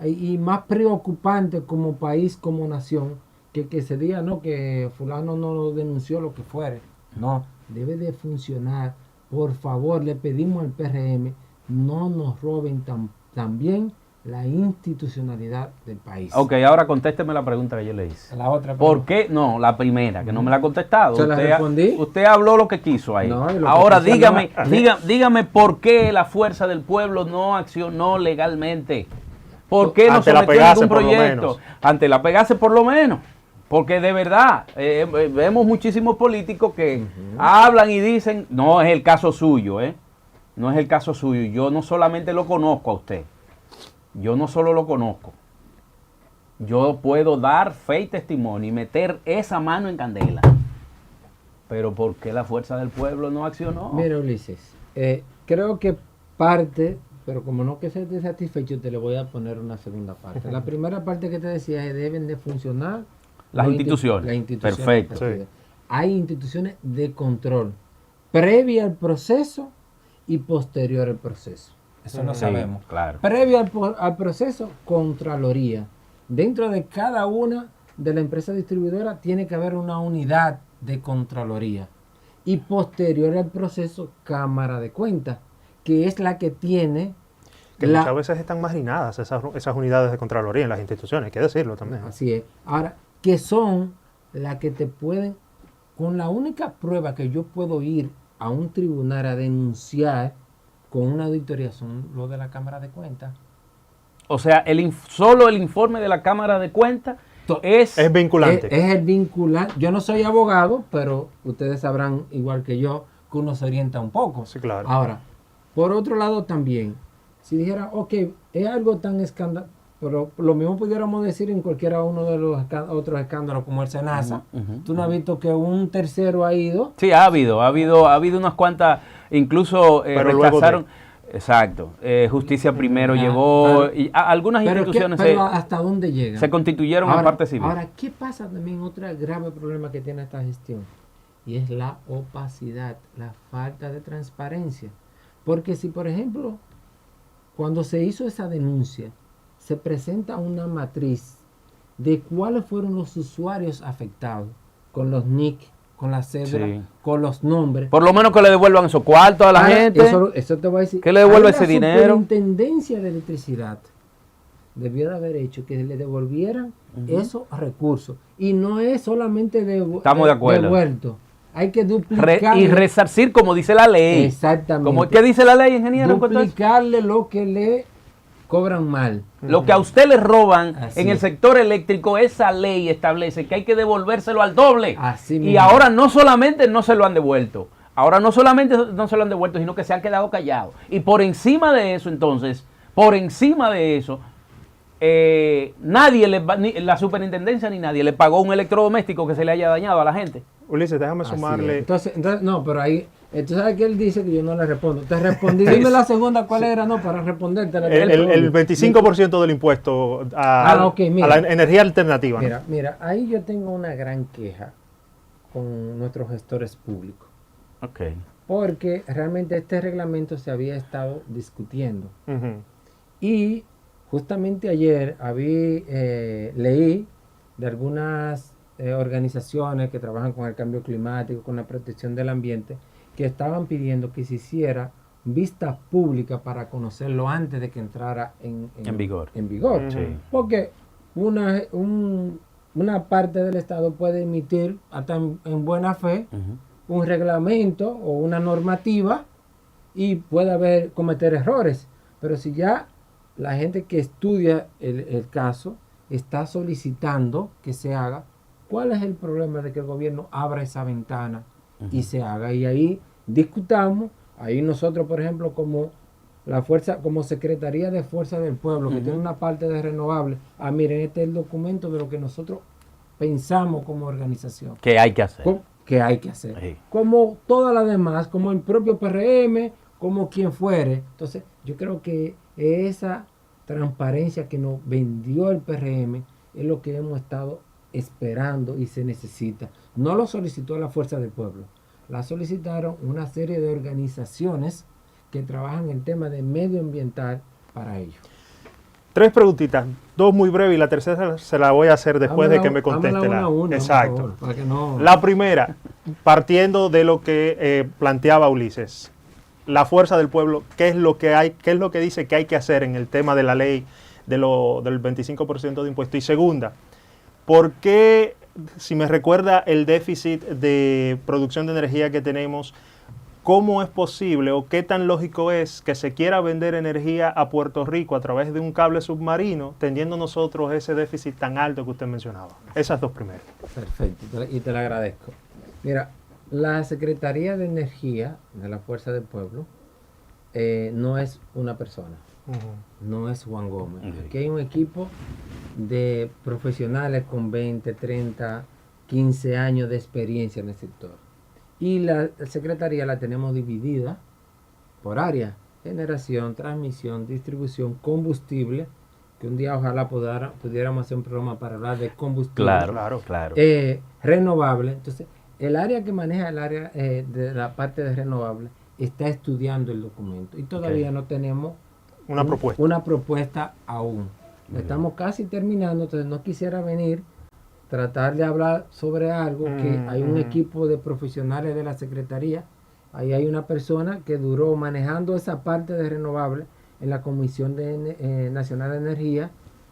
y más preocupante como país, como nación, que se diga, no, que fulano no lo denunció, lo que fuere. No, debe de funcionar. Por favor, le pedimos al PRM, no nos roben también la institucionalidad del país. Ok, ahora contésteme la pregunta que yo le hice. La otra ¿Por qué? No, la primera, que no me la ha contestado. ¿Se la respondí? Usted habló lo que quiso ahí. No, y lo que ahora quise dígame por qué la Fuerza del Pueblo no accionó legalmente. ¿Por qué no Ante la sometió Pegase, ningún por lo proyecto? menos. Ante la Pegase por lo menos. Porque de verdad, vemos muchísimos políticos que hablan y dicen, no es el caso suyo, no es el caso suyo. Yo no solamente lo conozco a usted. Yo no solo lo conozco, yo puedo dar fe y testimonio y meter esa mano en candela. Pero ¿por qué la Fuerza del Pueblo no accionó? Mira, Ulises, creo que parte, pero como no que esté satisfecho, te le voy a poner una segunda parte. La primera parte que te decía es deben de funcionar Las instituciones. las instituciones. Perfecto. Sí. Hay instituciones de control previa al proceso y posterior al proceso. Eso lo Sí, sabemos. claro. Previo al proceso, Contraloría. Dentro de cada una de la empresa distribuidora tiene que haber una unidad de Contraloría. Y posterior al proceso, Cámara de Cuentas, que es la que tiene... Que muchas veces están marginadas esas unidades de Contraloría en las instituciones, hay que decirlo también. Así es. Ahora, que son las que te pueden... Con la única prueba que yo puedo ir a un tribunal a denunciar con una auditoría son lo de la Cámara de Cuentas. O sea, solo el informe de la Cámara de Cuentas es vinculante. Es el vinculante. Yo no soy abogado, pero ustedes sabrán, igual que yo, que uno se orienta un poco. Sí, claro. Ahora, por otro lado también, si dijera, ok, es algo tan escandaloso, pero lo mismo pudiéramos decir en cualquiera uno de los otros escándalos como el Senasa. Tú no has visto que un tercero ha ido. Sí, ha habido unas cuantas, incluso Pero rechazaron. Exacto. Justicia Primero llevó, y algunas instituciones pero ¿hasta dónde llegan? se constituyeron en parte civil. Ahora, ¿qué pasa también? Otro grave problema que tiene esta gestión, y es la opacidad, la falta de transparencia. Porque si, por ejemplo, cuando se hizo esa denuncia, se presenta una matriz de cuáles fueron los usuarios afectados, con los NIC, con la cédula, Sí. con los nombres. Por lo menos que le devuelvan esos cuartos a la Ahora, gente. eso te voy a decir. que le devuelva Ahí ese dinero. La Superintendencia de Electricidad debió de haber hecho que le devolvieran esos recursos. Y no es solamente Estamos de acuerdo. devuelto. Hay que duplicar. Y resarcir como dice la ley. Exactamente. ¿Qué dice la ley, ingeniero? Duplicarle lo que le cobran mal. Lo que a usted le roban Así en el es. sector eléctrico, esa ley establece que hay que devolvérselo al doble. Así Y mismo. ahora no solamente no se lo han devuelto, ahora no solamente no se lo han devuelto, sino que se han quedado callados. Y por encima de eso, entonces, nadie ni la superintendencia ni nadie le pagó un electrodoméstico que se le haya dañado a la gente. Ulises, déjame Así es. sumarle. Entonces, no, pero ahí, tú sabes que él dice que yo no le respondo. Te respondí, dime la segunda cuál era, no, para responderte. El 25% del impuesto ok, mira. a la energía alternativa. ¿no? Mira, ahí yo tengo una gran queja con nuestros gestores públicos. Ok. Porque realmente este reglamento se había estado discutiendo. Ujú. Y justamente ayer leí de algunas organizaciones que trabajan con el cambio climático, con la protección del ambiente, que estaban pidiendo que se hiciera vista pública para conocerlo antes de que entrara en vigor. Sí. Porque una parte del Estado puede emitir, hasta en buena fe, un reglamento o una normativa y puede cometer errores. Pero si ya la gente que estudia el caso está solicitando que se haga, ¿cuál es el problema de que el gobierno abra esa ventana y se haga? Y ahí discutamos, ahí nosotros, por ejemplo, como Secretaría de Fuerza del Pueblo, que tiene una parte de renovables, miren, este es el documento de lo que nosotros pensamos como organización. ¿Qué hay que hacer? Que hay que hacer. Sí. Como todas las demás, como el propio PRM, como quien fuere. Entonces, yo creo que esa transparencia que nos vendió el PRM es lo que hemos estado esperando y se necesita. No lo solicitó la Fuerza del Pueblo, la solicitaron una serie de organizaciones que trabajan el tema de medioambiental para ello. 3 preguntitas, 2 muy breves y la tercera se la voy a hacer después de que me conteste una, Exacto. por favor, para que no... La primera, partiendo de lo que planteaba Ulises, la Fuerza del Pueblo, ¿qué es lo que dice que hay que hacer en el tema de la ley del 25% de impuesto? Y segunda, ¿por qué, si me recuerda el déficit de producción de energía que tenemos, cómo es posible o qué tan lógico es que se quiera vender energía a Puerto Rico a través de un cable submarino, teniendo nosotros ese déficit tan alto que usted mencionaba? Esas 2 primeras. Perfecto, y te lo agradezco. Mira, la Secretaría de Energía de la Fuerza del Pueblo no es una persona, no es Juan Gómez. Aquí hay un equipo de profesionales con 20, 30, 15 años de experiencia en el sector. Y la Secretaría la tenemos dividida por área: generación, transmisión, distribución, combustible, que un día ojalá pudiéramos hacer un programa para hablar de combustible. Claro. Renovable. Entonces, el área que maneja el área de la parte de renovable está estudiando el documento y todavía no tenemos una propuesta aún. Estamos casi terminando, entonces no quisiera venir tratar de hablar sobre algo que hay un equipo de profesionales de la Secretaría. Ahí hay una persona que duró manejando esa parte de renovable en la Comisión Nacional de Energía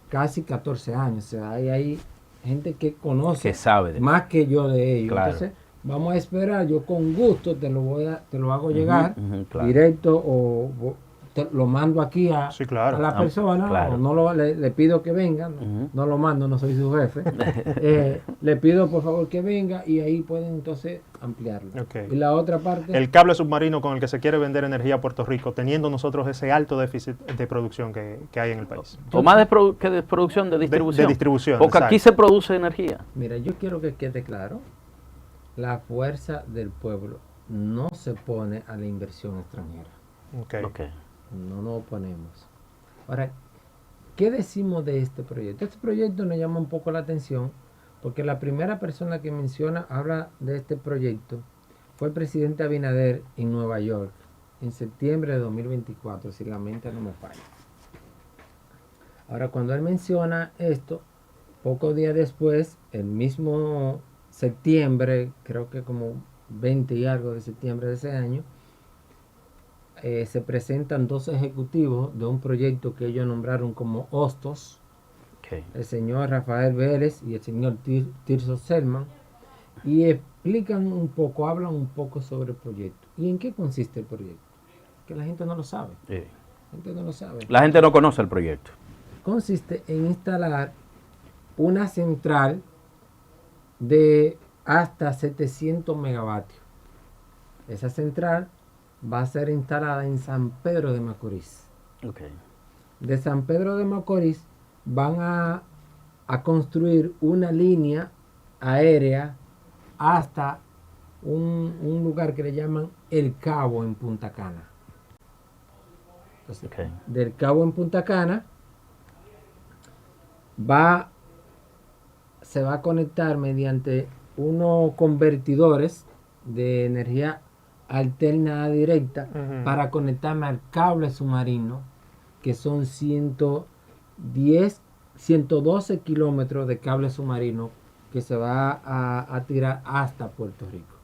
casi 14 años. O sea, hay gente que conoce, que sabe más que yo de ello. Claro. Entonces, vamos a esperar. Yo con gusto te lo hago llegar directo o lo mando aquí a la persona, o no le pido que venga, no lo mando, no soy su jefe. Le pido por favor que venga y ahí pueden entonces ampliarlo. Y la otra parte, el cable submarino con el que se quiere vender energía a Puerto Rico, teniendo nosotros ese alto déficit de producción que hay en el país. O más que de producción, de distribución. De distribución. Porque aquí se produce energía. Mira, yo quiero que quede claro, la Fuerza del Pueblo no se opone a la inversión extranjera. No nos oponemos. Ahora, ¿qué decimos de este proyecto? Este proyecto nos llama un poco la atención porque la primera persona que habla de este proyecto fue el presidente Abinader en Nueva York en septiembre de 2024, si la mente no me falla. Ahora, cuando él menciona esto, pocos días después, el mismo septiembre, creo que como 20 y algo de septiembre de ese año, se presentan 2 ejecutivos de un proyecto que ellos nombraron como Hostos, el señor Rafael Vélez y el señor Tirso Selman, y explican un poco, hablan un poco sobre el proyecto. ¿Y en qué consiste el proyecto? Que la gente no lo sabe. La gente no conoce el proyecto. Consiste en instalar una central de hasta 700 megavatios. Esa central va a ser instalada en San Pedro de Macorís. De San Pedro de Macorís van a construir una línea aérea hasta un lugar que le llaman El Cabo en Punta Cana. Entonces, del Cabo en Punta Cana se va a conectar mediante unos convertidores de energía alterna directa para conectarme al cable submarino, que son 100 112 kilómetros de cable submarino que se va a tirar hasta Puerto Rico.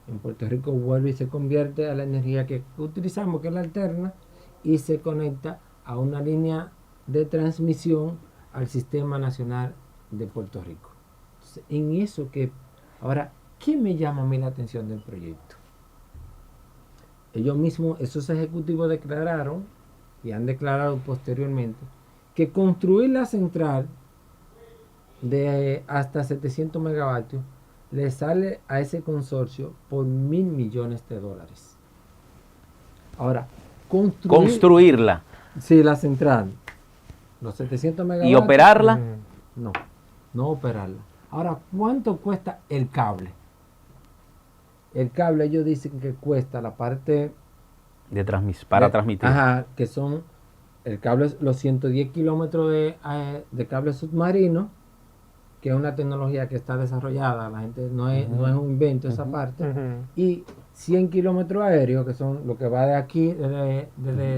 En Puerto Rico vuelve y se convierte a la energía que utilizamos, que es la alterna, y se conecta a una línea de transmisión al Sistema Nacional de Puerto Rico. Entonces, en eso que... Ahora, ¿qué me llama a mí la atención del proyecto? Ellos mismos, esos ejecutivos declararon, y han declarado posteriormente, que construir la central de hasta 700 megavatios le sale a ese consorcio por $1.000 millones. Ahora, Construirla. Sí, la central. Los 700 megavatios. ¿Y operarla? No operarla. Ahora, ¿cuánto cuesta el cable? El cable, ellos dicen que cuesta la parte... Para transmitir. Ajá, que son el cable, los 110 kilómetros de cable submarino, que es una tecnología que está desarrollada, la gente no es un invento esa parte, y 100 kilómetros aéreos, que son lo que va de aquí, desde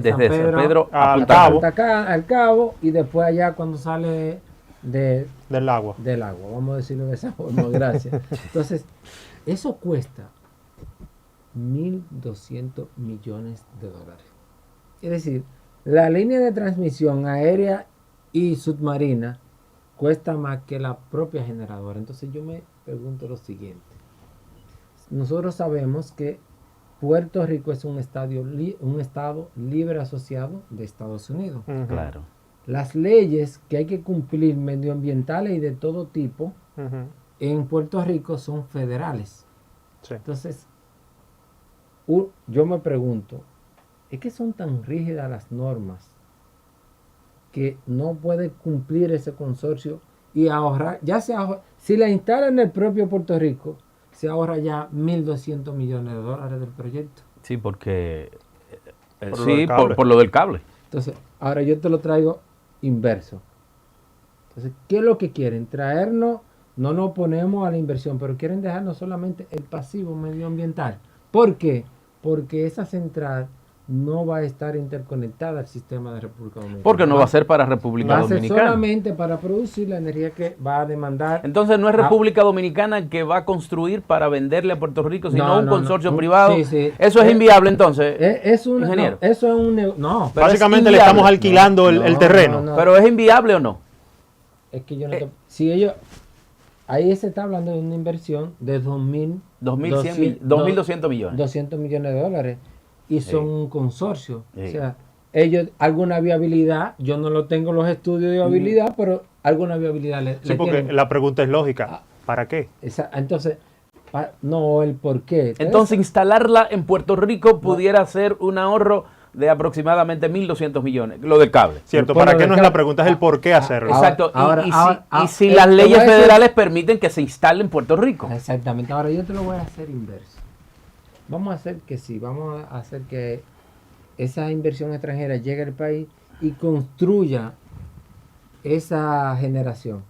San Pedro al Cabo. Al Cabo, y después allá cuando sale del agua. Vamos a decirlo de esa forma, gracias. Entonces, eso cuesta $1.200 millones. Es decir, la línea de transmisión aérea y submarina cuesta más que la propia generadora. Entonces yo me pregunto lo siguiente. Nosotros sabemos que Puerto Rico es un estado libre asociado de Estados Unidos. Claro. Las leyes que hay que cumplir medioambientales y de todo tipo en Puerto Rico son federales. Sí. Entonces, yo me pregunto, ¿es que son tan rígidas las normas que no puede cumplir ese consorcio y ahorrar? Ya se ahorra, si la instalan en el propio Puerto Rico, se ahorra ya $1.200 millones del proyecto. Sí, porque... por lo del cable. Entonces, ahora yo te lo traigo inverso. Entonces, ¿qué es lo que quieren? Traernos, no nos oponemos a la inversión, pero quieren dejarnos solamente el pasivo medioambiental. ¿Por qué? Porque esa central no va a estar interconectada al sistema de República Dominicana. Porque no va a ser para República Dominicana. Va a ser solamente para producir la energía que va a demandar. Entonces no es República Dominicana que va a construir para venderle a Puerto Rico, sino un consorcio privado. Sí. Eso es inviable entonces, ingeniero. Eso es un... No. Básicamente le estamos alquilando el terreno. Pero ¿es inviable o no? Es que yo no te... Si ellos... Ahí se está hablando de una inversión de 2.200 millones. $200 millones. Y son un consorcio. O sea, ellos, alguna viabilidad, yo no lo tengo los estudios de viabilidad, pero alguna viabilidad le porque tienen. la pregunta es lógica. ¿Para qué? Entonces, no el por qué. Entonces, instalarla en Puerto Rico pudiera ser un ahorro de aproximadamente 1.200 millones, lo del cable. Cierto, ¿para qué no es la pregunta? Es el por qué hacerlo. Exacto, y si las leyes federales permiten que se instale en Puerto Rico. Exactamente, ahora yo te lo voy a hacer inverso. Vamos a hacer que sí, vamos a hacer que esa inversión extranjera llegue al país y construya esa generación.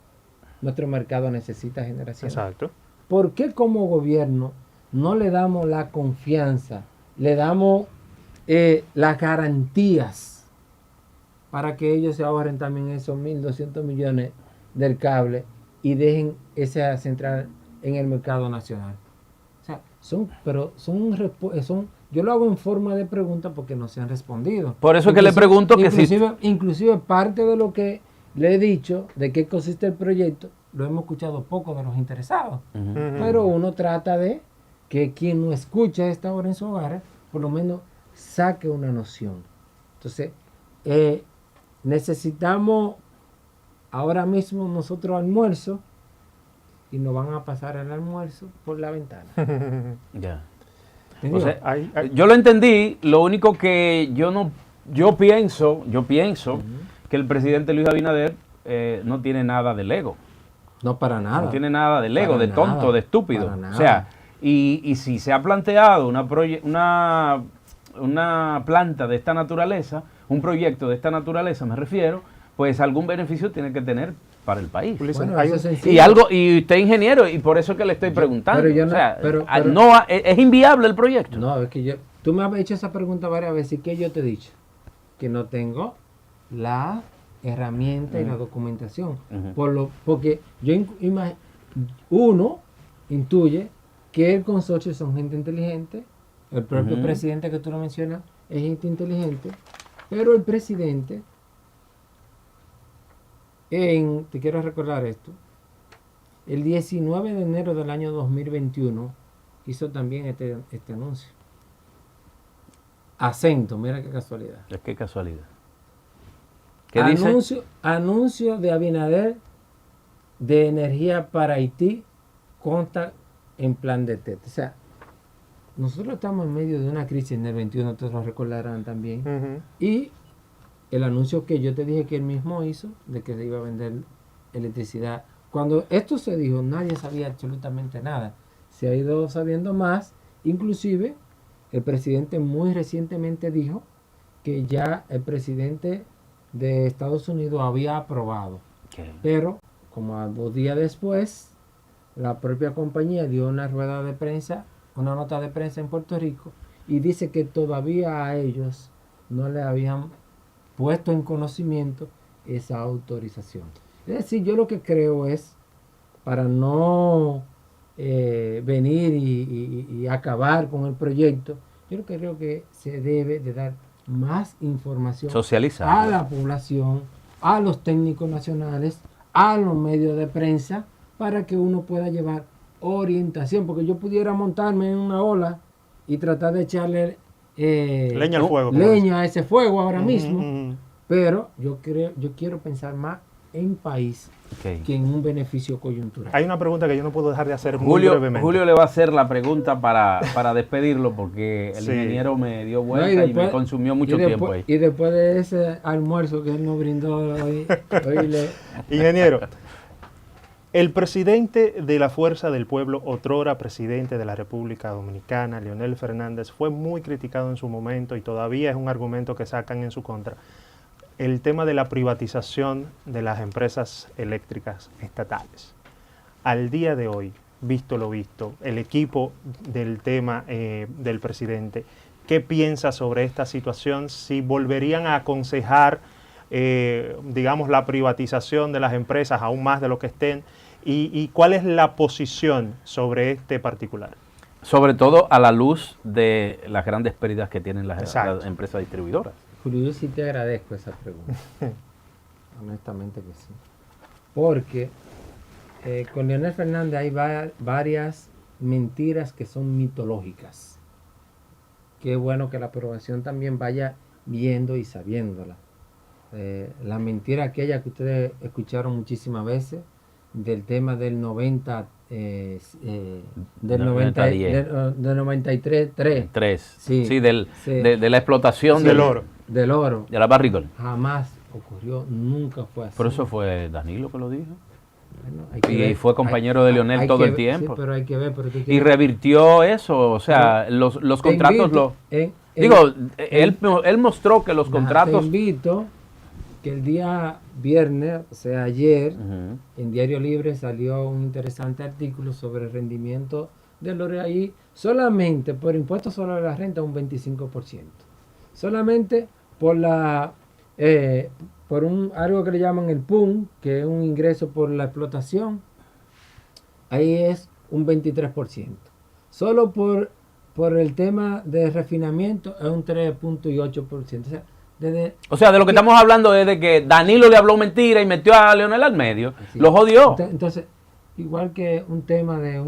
Nuestro mercado necesita generación. Exacto. ¿Por qué como gobierno no le damos la confianza, le damos las garantías para que ellos se ahorren también esos 1.200 millones del cable y dejen esa central en el mercado nacional? O sea, yo lo hago en forma de pregunta porque no se han respondido. Por eso es que le pregunto que inclusive parte de lo que le he dicho de qué consiste el proyecto, lo hemos escuchado poco de los interesados. Pero uno trata de que quien no escucha esta hora en su hogar, por lo menos saque una noción. Entonces, necesitamos ahora mismo nosotros almuerzo y nos van a pasar el almuerzo por la ventana. Ya. O sea, yo lo entendí, lo único que yo pienso que el presidente Luis Abinader no tiene nada del ego. No, para nada. No tiene nada del ego, de tonto, de estúpido. Para nada. O sea, y si se ha planteado una planta de esta naturaleza, un proyecto de esta naturaleza me refiero, pues algún beneficio tiene que tener para el país. Bueno, y usted es ingeniero y por eso es que le estoy preguntando. Pero es inviable el proyecto. No, es que tú me has hecho esa pregunta varias veces y que yo te he dicho que no tengo la herramientas y la documentación. Ujú. Porque uno intuye que el consorcio son gente inteligente, el propio Ujú. presidente que tú lo mencionas es gente inteligente, pero el presidente, te quiero recordar esto, el 19 de enero del año 2021 hizo también este anuncio. Acento, mira qué casualidad. Qué casualidad. ¿Qué dice? Anuncio de Abinader de energía para Haití consta en plan de TET. O sea, nosotros estamos en medio de una crisis en el 21, ustedes lo recordarán también. Ujú. Y el anuncio que yo te dije que él mismo hizo de que se iba a vender electricidad. Cuando esto se dijo, nadie sabía absolutamente nada. Se ha ido sabiendo más. Inclusive, el presidente muy recientemente dijo que ya el presidente de Estados Unidos había aprobado. ¿Qué? Pero, como a 2 días después, la propia compañía dio una rueda de prensa, una nota de prensa en Puerto Rico, y dice que todavía a ellos no le habían puesto en conocimiento esa autorización. Es decir, yo lo que creo es, para no venir y acabar con el proyecto, yo lo que creo que se debe de dar más información Socializar. a la población, a los técnicos nacionales, a los medios de prensa, para que uno pueda llevar orientación, porque yo pudiera montarme en una ola y tratar de echarle Leña al fuego. como leña a ese fuego ahora dicen. mismo, Ujú, ujú. pero yo quiero pensar más en país Ok. que en un beneficio coyuntural. Hay una pregunta que yo no puedo dejar de hacer muy Julio, brevemente. Julio le va a hacer la pregunta para despedirlo porque el Sí. ingeniero me dio No, vuelta y me consumió mucho tiempo ahí. Y después de ese almuerzo que él nos brindó hoy Ingeniero, el presidente de la Fuerza del Pueblo, otrora presidente de la República Dominicana, Leonel Fernández, fue muy criticado en su momento y todavía es un argumento que sacan en su contra. El tema de la privatización de las empresas eléctricas estatales. Al día de hoy, visto lo visto, el equipo del tema del presidente, ¿qué piensa sobre esta situación? Si volverían a aconsejar, digamos, la privatización de las empresas aún más de lo que estén, y cuál es la posición sobre este particular. Sobre todo a la luz de las grandes pérdidas que tienen las Exacto. empresas distribuidoras. Julio, yo sí te agradezco esa pregunta. Honestamente que sí. Porque con Leonel Fernández hay varias mentiras que son mitológicas. Qué bueno que la aprobación también vaya viendo y sabiéndola. La mentira aquella que ustedes escucharon muchísimas veces, del tema del 90, del 93-3. 3. Sí, Sí, sí. de la explotación Sí. Del oro. Del oro. de la barrigol. Jamás ocurrió, nunca fue así. Por eso fue Danilo que lo dijo. Bueno, hay que Y ver, fue compañero de Leonel hay todo que el ver, tiempo. sí, pero hay que ver, pero tú Y quieres- revirtió eso, o sea, los Te contratos invito él mostró que los Te contratos... invito que el día viernes, o sea, ayer, Ujú. en Diario Libre salió un interesante artículo sobre el rendimiento del oro ahí, solamente por impuestos sobre la renta un 25%. Solamente por algo que le llaman el PUN, que es un ingreso por la explotación, ahí es un 23%. Solo por el tema de refinamiento es un 3.8%. O sea, de lo que estamos hablando es de que Danilo le habló mentira y metió a Leonel al medio. Así. Lo jodió. Entonces, igual que un tema de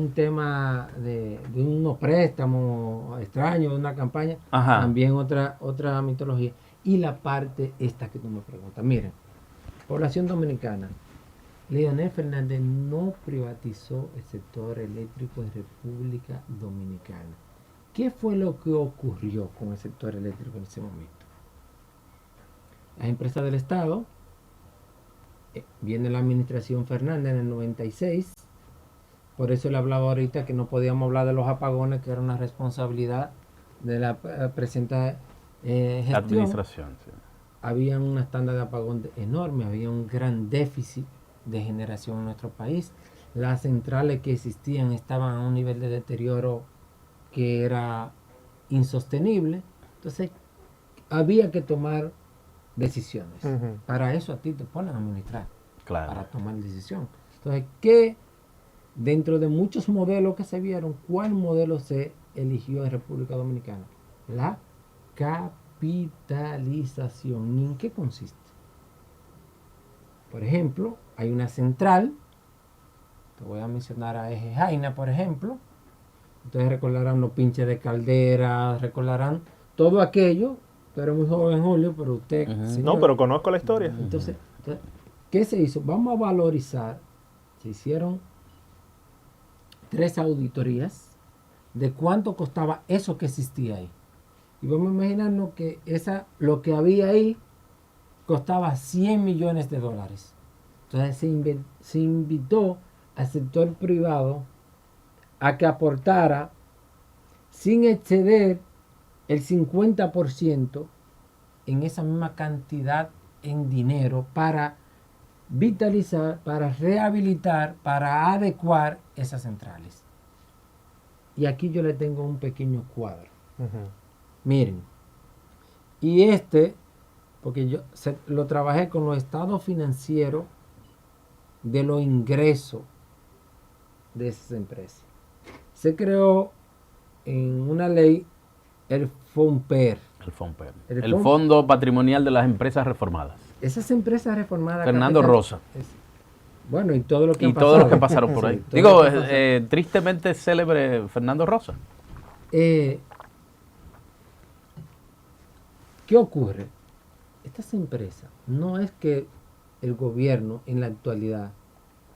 unos préstamos extraños, de una campaña, Ajá. también otra mitología. Y la parte esta que tú me preguntas. Miren, población dominicana, Leonel Fernández no privatizó el sector eléctrico de República Dominicana. ¿Qué fue lo que ocurrió con el sector eléctrico en ese momento? Las empresas del Estado, viene la administración Fernández en el 96, por eso le hablaba ahorita que no podíamos hablar de los apagones, que era una responsabilidad de la presente gestión. Administración. Sí. Había una estándar de apagón enorme, había un gran déficit de generación en nuestro país. Las centrales que existían estaban a un nivel de deterioro que era insostenible. Entonces, había que tomar decisiones. Para eso a ti te ponen a administrar, Claro. para tomar decisión. Entonces, ¿qué dentro de muchos modelos que se vieron, cuál modelo se eligió en República Dominicana? La capitalización. ¿Y en qué consiste? Por ejemplo, hay una central, te voy a mencionar a Eje Jaina, por ejemplo. Ustedes recordarán los pinches de caldera, recordarán todo aquello. Tú eres muy joven, Julio, pero usted... señor, No, pero conozco la historia. entonces, ¿qué se hizo? Vamos a valorizar. Se hicieron 3 auditorías de cuánto costaba eso que existía ahí. Y vamos a imaginarnos que lo que había ahí costaba $100 millones. Entonces se invitó al sector privado a que aportara sin exceder el 50% en esa misma cantidad en dinero para vitalizar, para rehabilitar, para adecuar esas centrales. Y aquí yo le tengo un pequeño cuadro. Miren, y porque yo lo trabajé con los estados financieros de los ingresos de esas empresas. Se creó en una ley el FOMPER. El FOMPER. El Fondo Patrimonial de las Empresas Reformadas. Esas empresas reformadas... Fernando Rosa. Bueno, y todo lo que y todos los que pasaron por ahí. Sí, Digo, tristemente célebre Fernando Rosa. ¿Qué ocurre? Estas empresas, no es que el gobierno en la actualidad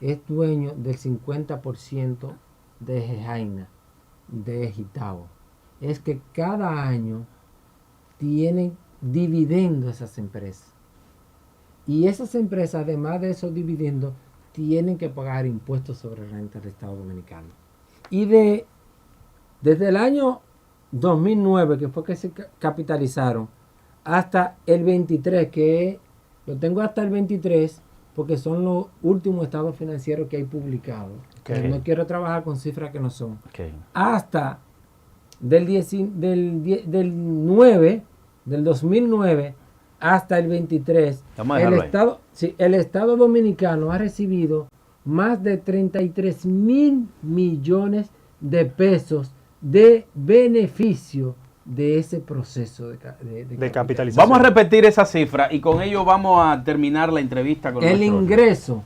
es dueño del 50% de Eje Jaina, de Ejitao. Es que cada año tienen dividendos esas empresas. Y esas empresas, además de esos dividendos, tienen que pagar impuestos sobre renta del Estado Dominicano. Y desde el año 2009, que fue que se capitalizaron, hasta el 23, que lo tengo hasta el 23, porque son los últimos estados financieros que hay publicados. Okay. No quiero trabajar con cifras que no son. Okay. Hasta del 2009 hasta el 23, el Estado Dominicano ha recibido más de 33,000 millones de pesos de beneficio de ese proceso de capitalización. Vamos a repetir esa cifra y con ello vamos a terminar la entrevista con el ingreso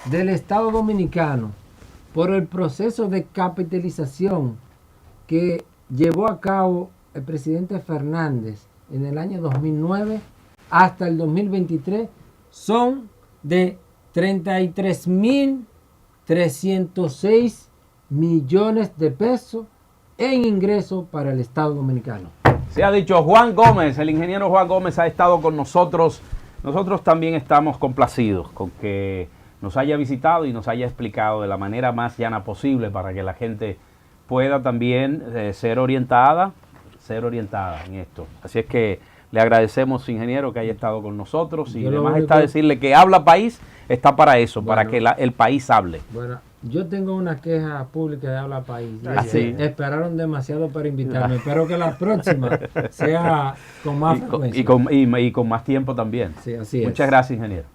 del Estado Dominicano por el proceso de capitalización que llevó a cabo el presidente Fernández en el año 2009 hasta el 2023 son de 33,306 millones de pesos en ingresos para el Estado Dominicano. Se ha dicho, Juan Gómez, el ingeniero Juan Gómez ha estado con nosotros. Nosotros también estamos complacidos con que nos haya visitado y nos haya explicado de la manera más llana posible para que la gente pueda también ser orientada en esto. Así es que le agradecemos, ingeniero, que haya estado con nosotros y además está decirle que Habla País está para eso, para que el país hable. Bueno, yo tengo una queja pública de Habla País. Sí. Esperaron demasiado para invitarme. Espero que la próxima sea con más frecuencia. Y con más tiempo también. Sí, así es. Muchas gracias, ingeniero.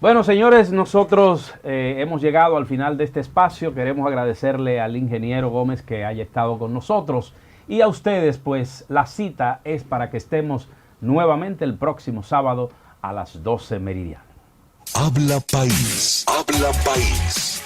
Bueno, señores, nosotros hemos llegado al final de este espacio. Queremos agradecerle al ingeniero Gómez que haya estado con nosotros. Y a ustedes, pues, la cita es para que estemos nuevamente el próximo sábado a las 12 meridiano. Habla País. Habla País.